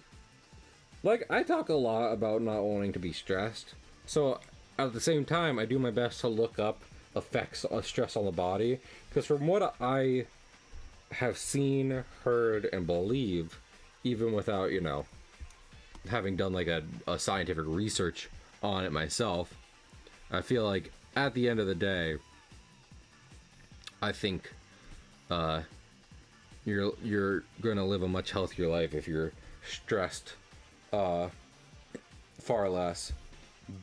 like I talk a lot about not wanting to be stressed, so at the same time I do my best to look up effects of stress on the body, because from what I have seen, heard, and believe, even without, you know, having done like a scientific research on it myself, I feel like at the end of the day, I think you're gonna live a much healthier life if you're stressed far less.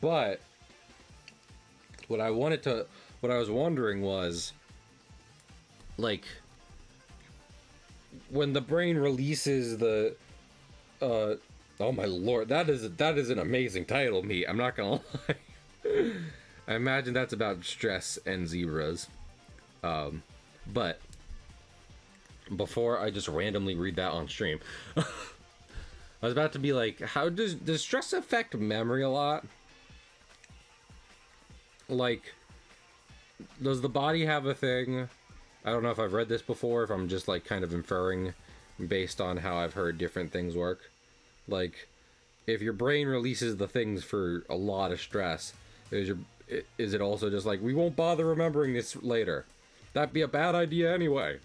But what I was wondering was, like, when the brain releases the oh my lord, that is an amazing title, me. I'm not gonna lie. I imagine that's about stress and zebras. But before I just randomly read that on stream, I was about to be like, how does stress affect memory a lot? Like, does the body have a thing? I don't know if I've read this before, if I'm just like kind of inferring based on how I've heard different things work. Like, if your brain releases the things for a lot of stress, is it also just like, we won't bother remembering this later? That'd be a bad idea anyway.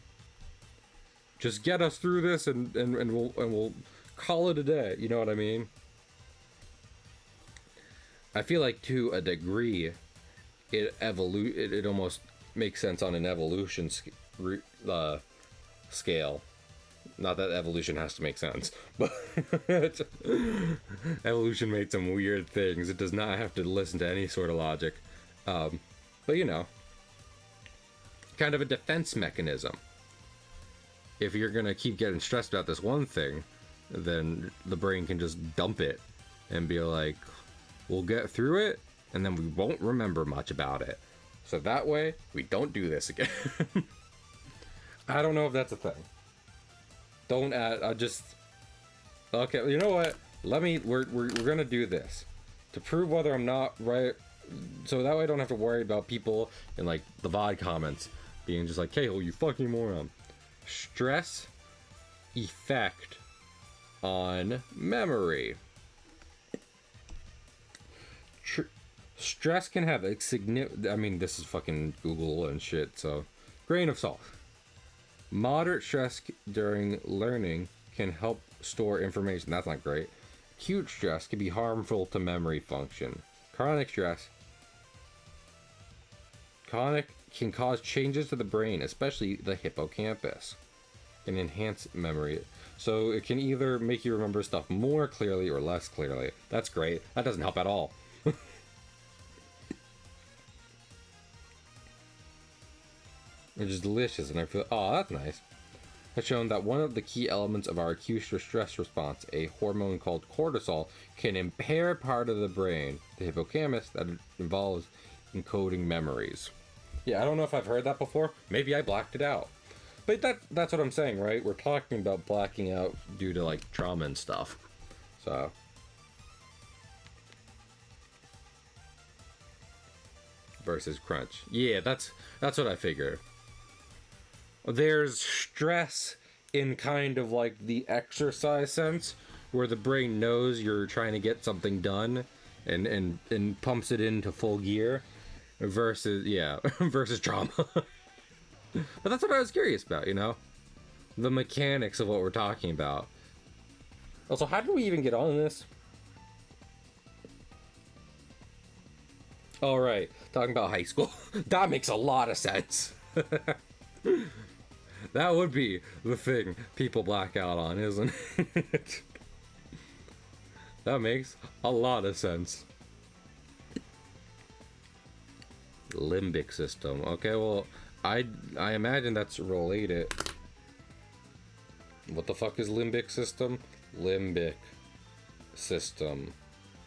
Just get us through this and we'll call it a day. You know what I mean? I feel like to a degree, it almost makes sense on an evolution scale. Not that evolution has to make sense, but evolution made some weird things. It does not have to listen to any sort of logic. But you know, kind of a defense mechanism. If you're gonna keep getting stressed about this one thing, then the brain can just dump it and be like, we'll get through it, and then we won't remember much about it. So that way, we don't do this again. I don't know if that's a thing. Don't add, okay, you know what? We're gonna do this. To prove whether I'm not right, so that way I don't have to worry about people in like the VOD comments being just like, Cahill, you fucking moron. Stress effect on memory. Stress can have a significant, I mean, this is fucking Google and shit, so grain of salt. Moderate stress during learning can help store information. That's not great. Acute stress can be harmful to memory function. Chronic stress can cause changes to the brain, especially the hippocampus, and enhance memory. So it can either make you remember stuff more clearly or less clearly. That's great. That doesn't help at all. Which is delicious, and I feel, oh, that's nice. Has shown that one of the key elements of our acute stress response, a hormone called cortisol, can impair part of the brain, the hippocampus, that involves encoding memories. Yeah, I don't know if I've heard that before. Maybe I blacked it out. But that's what I'm saying, right? We're talking about blacking out due to, like, trauma and stuff. So versus crunch. Yeah, that's what I figured. There's stress in kind of like the exercise sense, where the brain knows you're trying to get something done and pumps it into full gear, versus versus trauma. But that's what I was curious about, you know? The mechanics of what we're talking about. Also, how did we even get on this? All right, talking about high school. That makes a lot of sense. That would be the thing people black out on, isn't it? That makes a lot of sense. Limbic system. Okay, well, I imagine that's related. What the fuck is limbic system? Limbic system.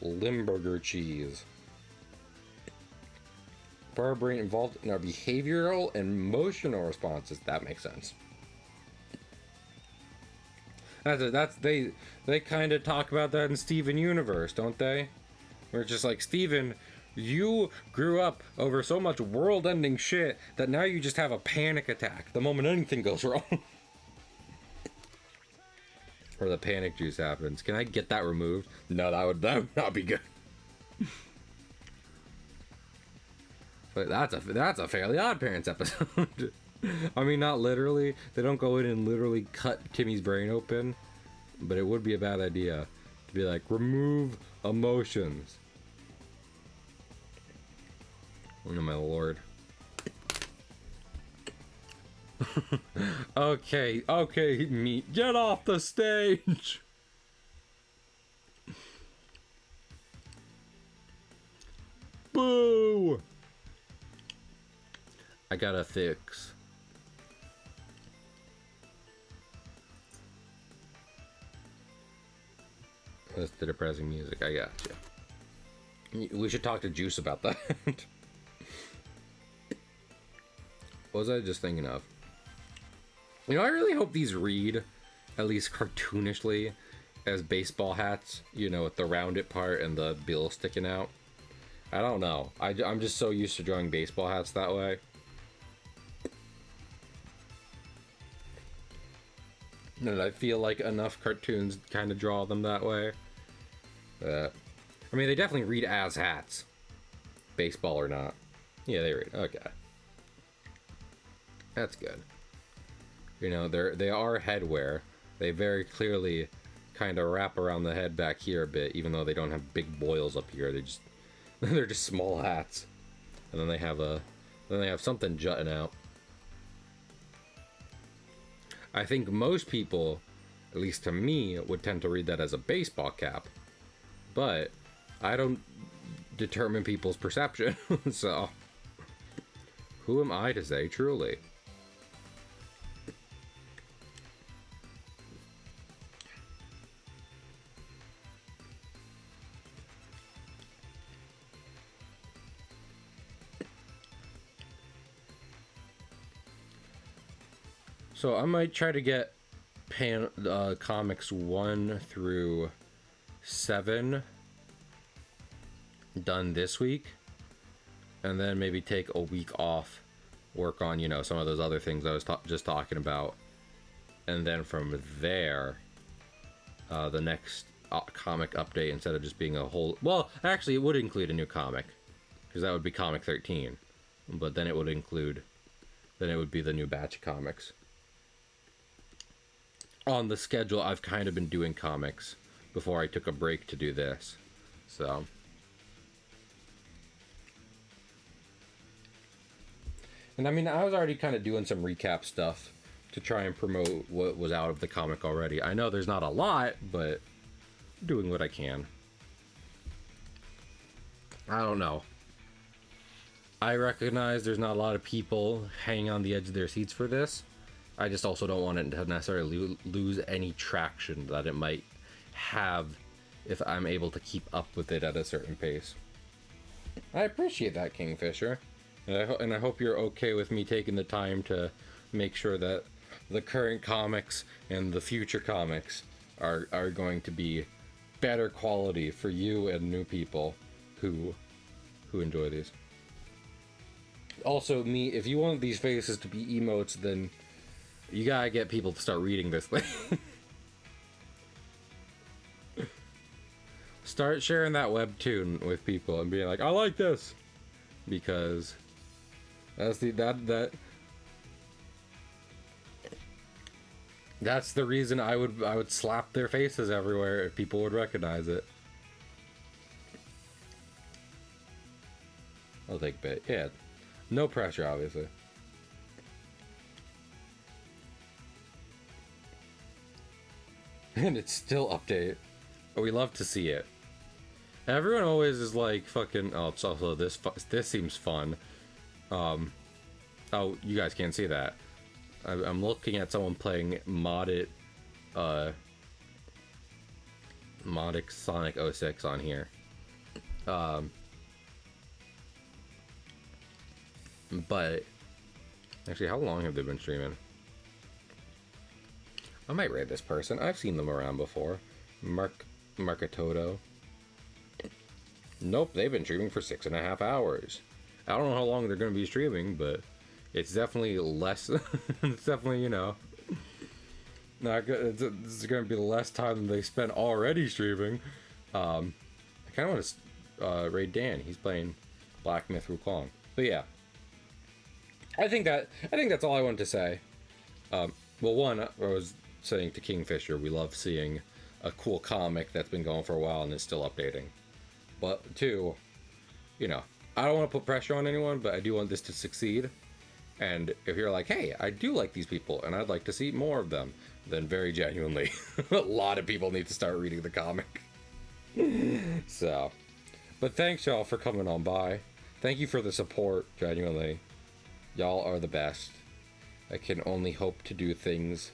Limburger cheese. Our brain involved in our behavioral and emotional responses. That makes sense. They kind of talk about that in Steven Universe, don't they? Where it's just like, Steven, you grew up over so much world-ending shit that now you just have a panic attack the moment anything goes wrong. Or the panic juice happens. Can I get that removed? No, that would not be good. But that's a Fairly Odd Parents episode. I mean, not literally. They don't go in and literally cut Timmy's brain open. but it would be a bad idea to be like, remove emotions. Oh my lord. Okay, meat, get off the stage! Boo! I gotta fix. That's the depressing music, I gotcha. We should talk to Juice about that. What was I just thinking of? You know, I really hope these read, at least cartoonishly, as baseball hats, you know, with the rounded part and the bill sticking out. I don't know. I'm just so used to drawing baseball hats that way. And I feel like enough cartoons kind of draw them that way. I mean, they definitely read as hats. Baseball or not. Yeah, they read. Okay. That's good. You know, they are headwear. They very clearly kind of wrap around the head back here a bit, even though they don't have big boils up here. They're just small hats. And then they have something jutting out. I think most people, at least to me, would tend to read that as a baseball cap. But I don't determine people's perception. So who am I to say truly? So I might try to get comics 1 through 7 done this week, and then maybe take a week off, work on, you know, some of those other things I was just talking about, and then from there, the next comic update, instead of just being a whole, well, actually it would include a new comic, because that would be comic 13, but then it would be the new batch of comics. On the schedule, I've kind of been doing comics before I took a break to do this. So. And I mean, I was already kind of doing some recap stuff to try and promote what was out of the comic already. I know there's not a lot, but doing what I can. I don't know. I recognize there's not a lot of people hanging on the edge of their seats for this. I just also don't want it to necessarily lose any traction that it might have if I'm able to keep up with it at a certain pace. I appreciate that, Kingfisher. And I hope you're okay with me taking the time to make sure that the current comics and the future comics are going to be better quality for you and new people who enjoy these. Also, if you want these faces to be emotes, then you gotta get people to start reading this thing. Start sharing that webtoon with people and being like, I like this, because that's the reason I would slap their faces everywhere if people would recognize it. I'll take a bit. Yeah, no pressure, obviously. And it's still update. We love to see it. Everyone always is like fucking. Oh, it's also this seems fun. Oh, you guys can't see that. I'm looking at someone playing modded Sonic 06 on here. But actually, how long have they been streaming? I might raid this person. I've seen them around before. Markatoto. Nope, they've been streaming for 6.5 hours. I don't know how long they're going to be streaming, but it's definitely less. It's definitely, you know, not good. It's going to be less time than they spent already streaming. I kind of want to raid Dan. He's playing Black Myth Wukong. But yeah, I think that's all I wanted to say. Well, one, I was saying to Kingfisher, we love seeing a cool comic that's been going for a while and is still updating. But two, you know, I don't want to put pressure on anyone, but I do want this to succeed. And if you're like, hey, I do like these people and I'd like to see more of them, then very genuinely, a lot of people need to start reading the comic. So, but thanks y'all for coming on by. Thank you for the support, genuinely. Y'all are the best. I can only hope to do things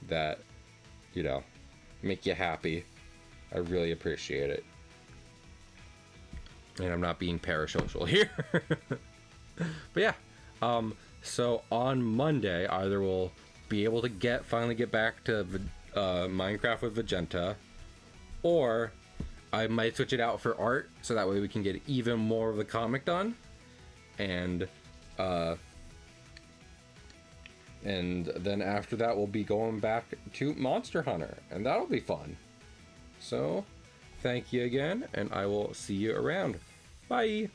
that, you know, make you happy. I really appreciate it. And I'm not being parasocial here. But yeah, so on Monday, either we'll be able to finally get back to Minecraft with Vegeta, or I might switch it out for art, so that way we can get even more of the comic done. And then after that, we'll be going back to Monster Hunter, and that'll be fun. So, thank you again, and I will see you around. Bye!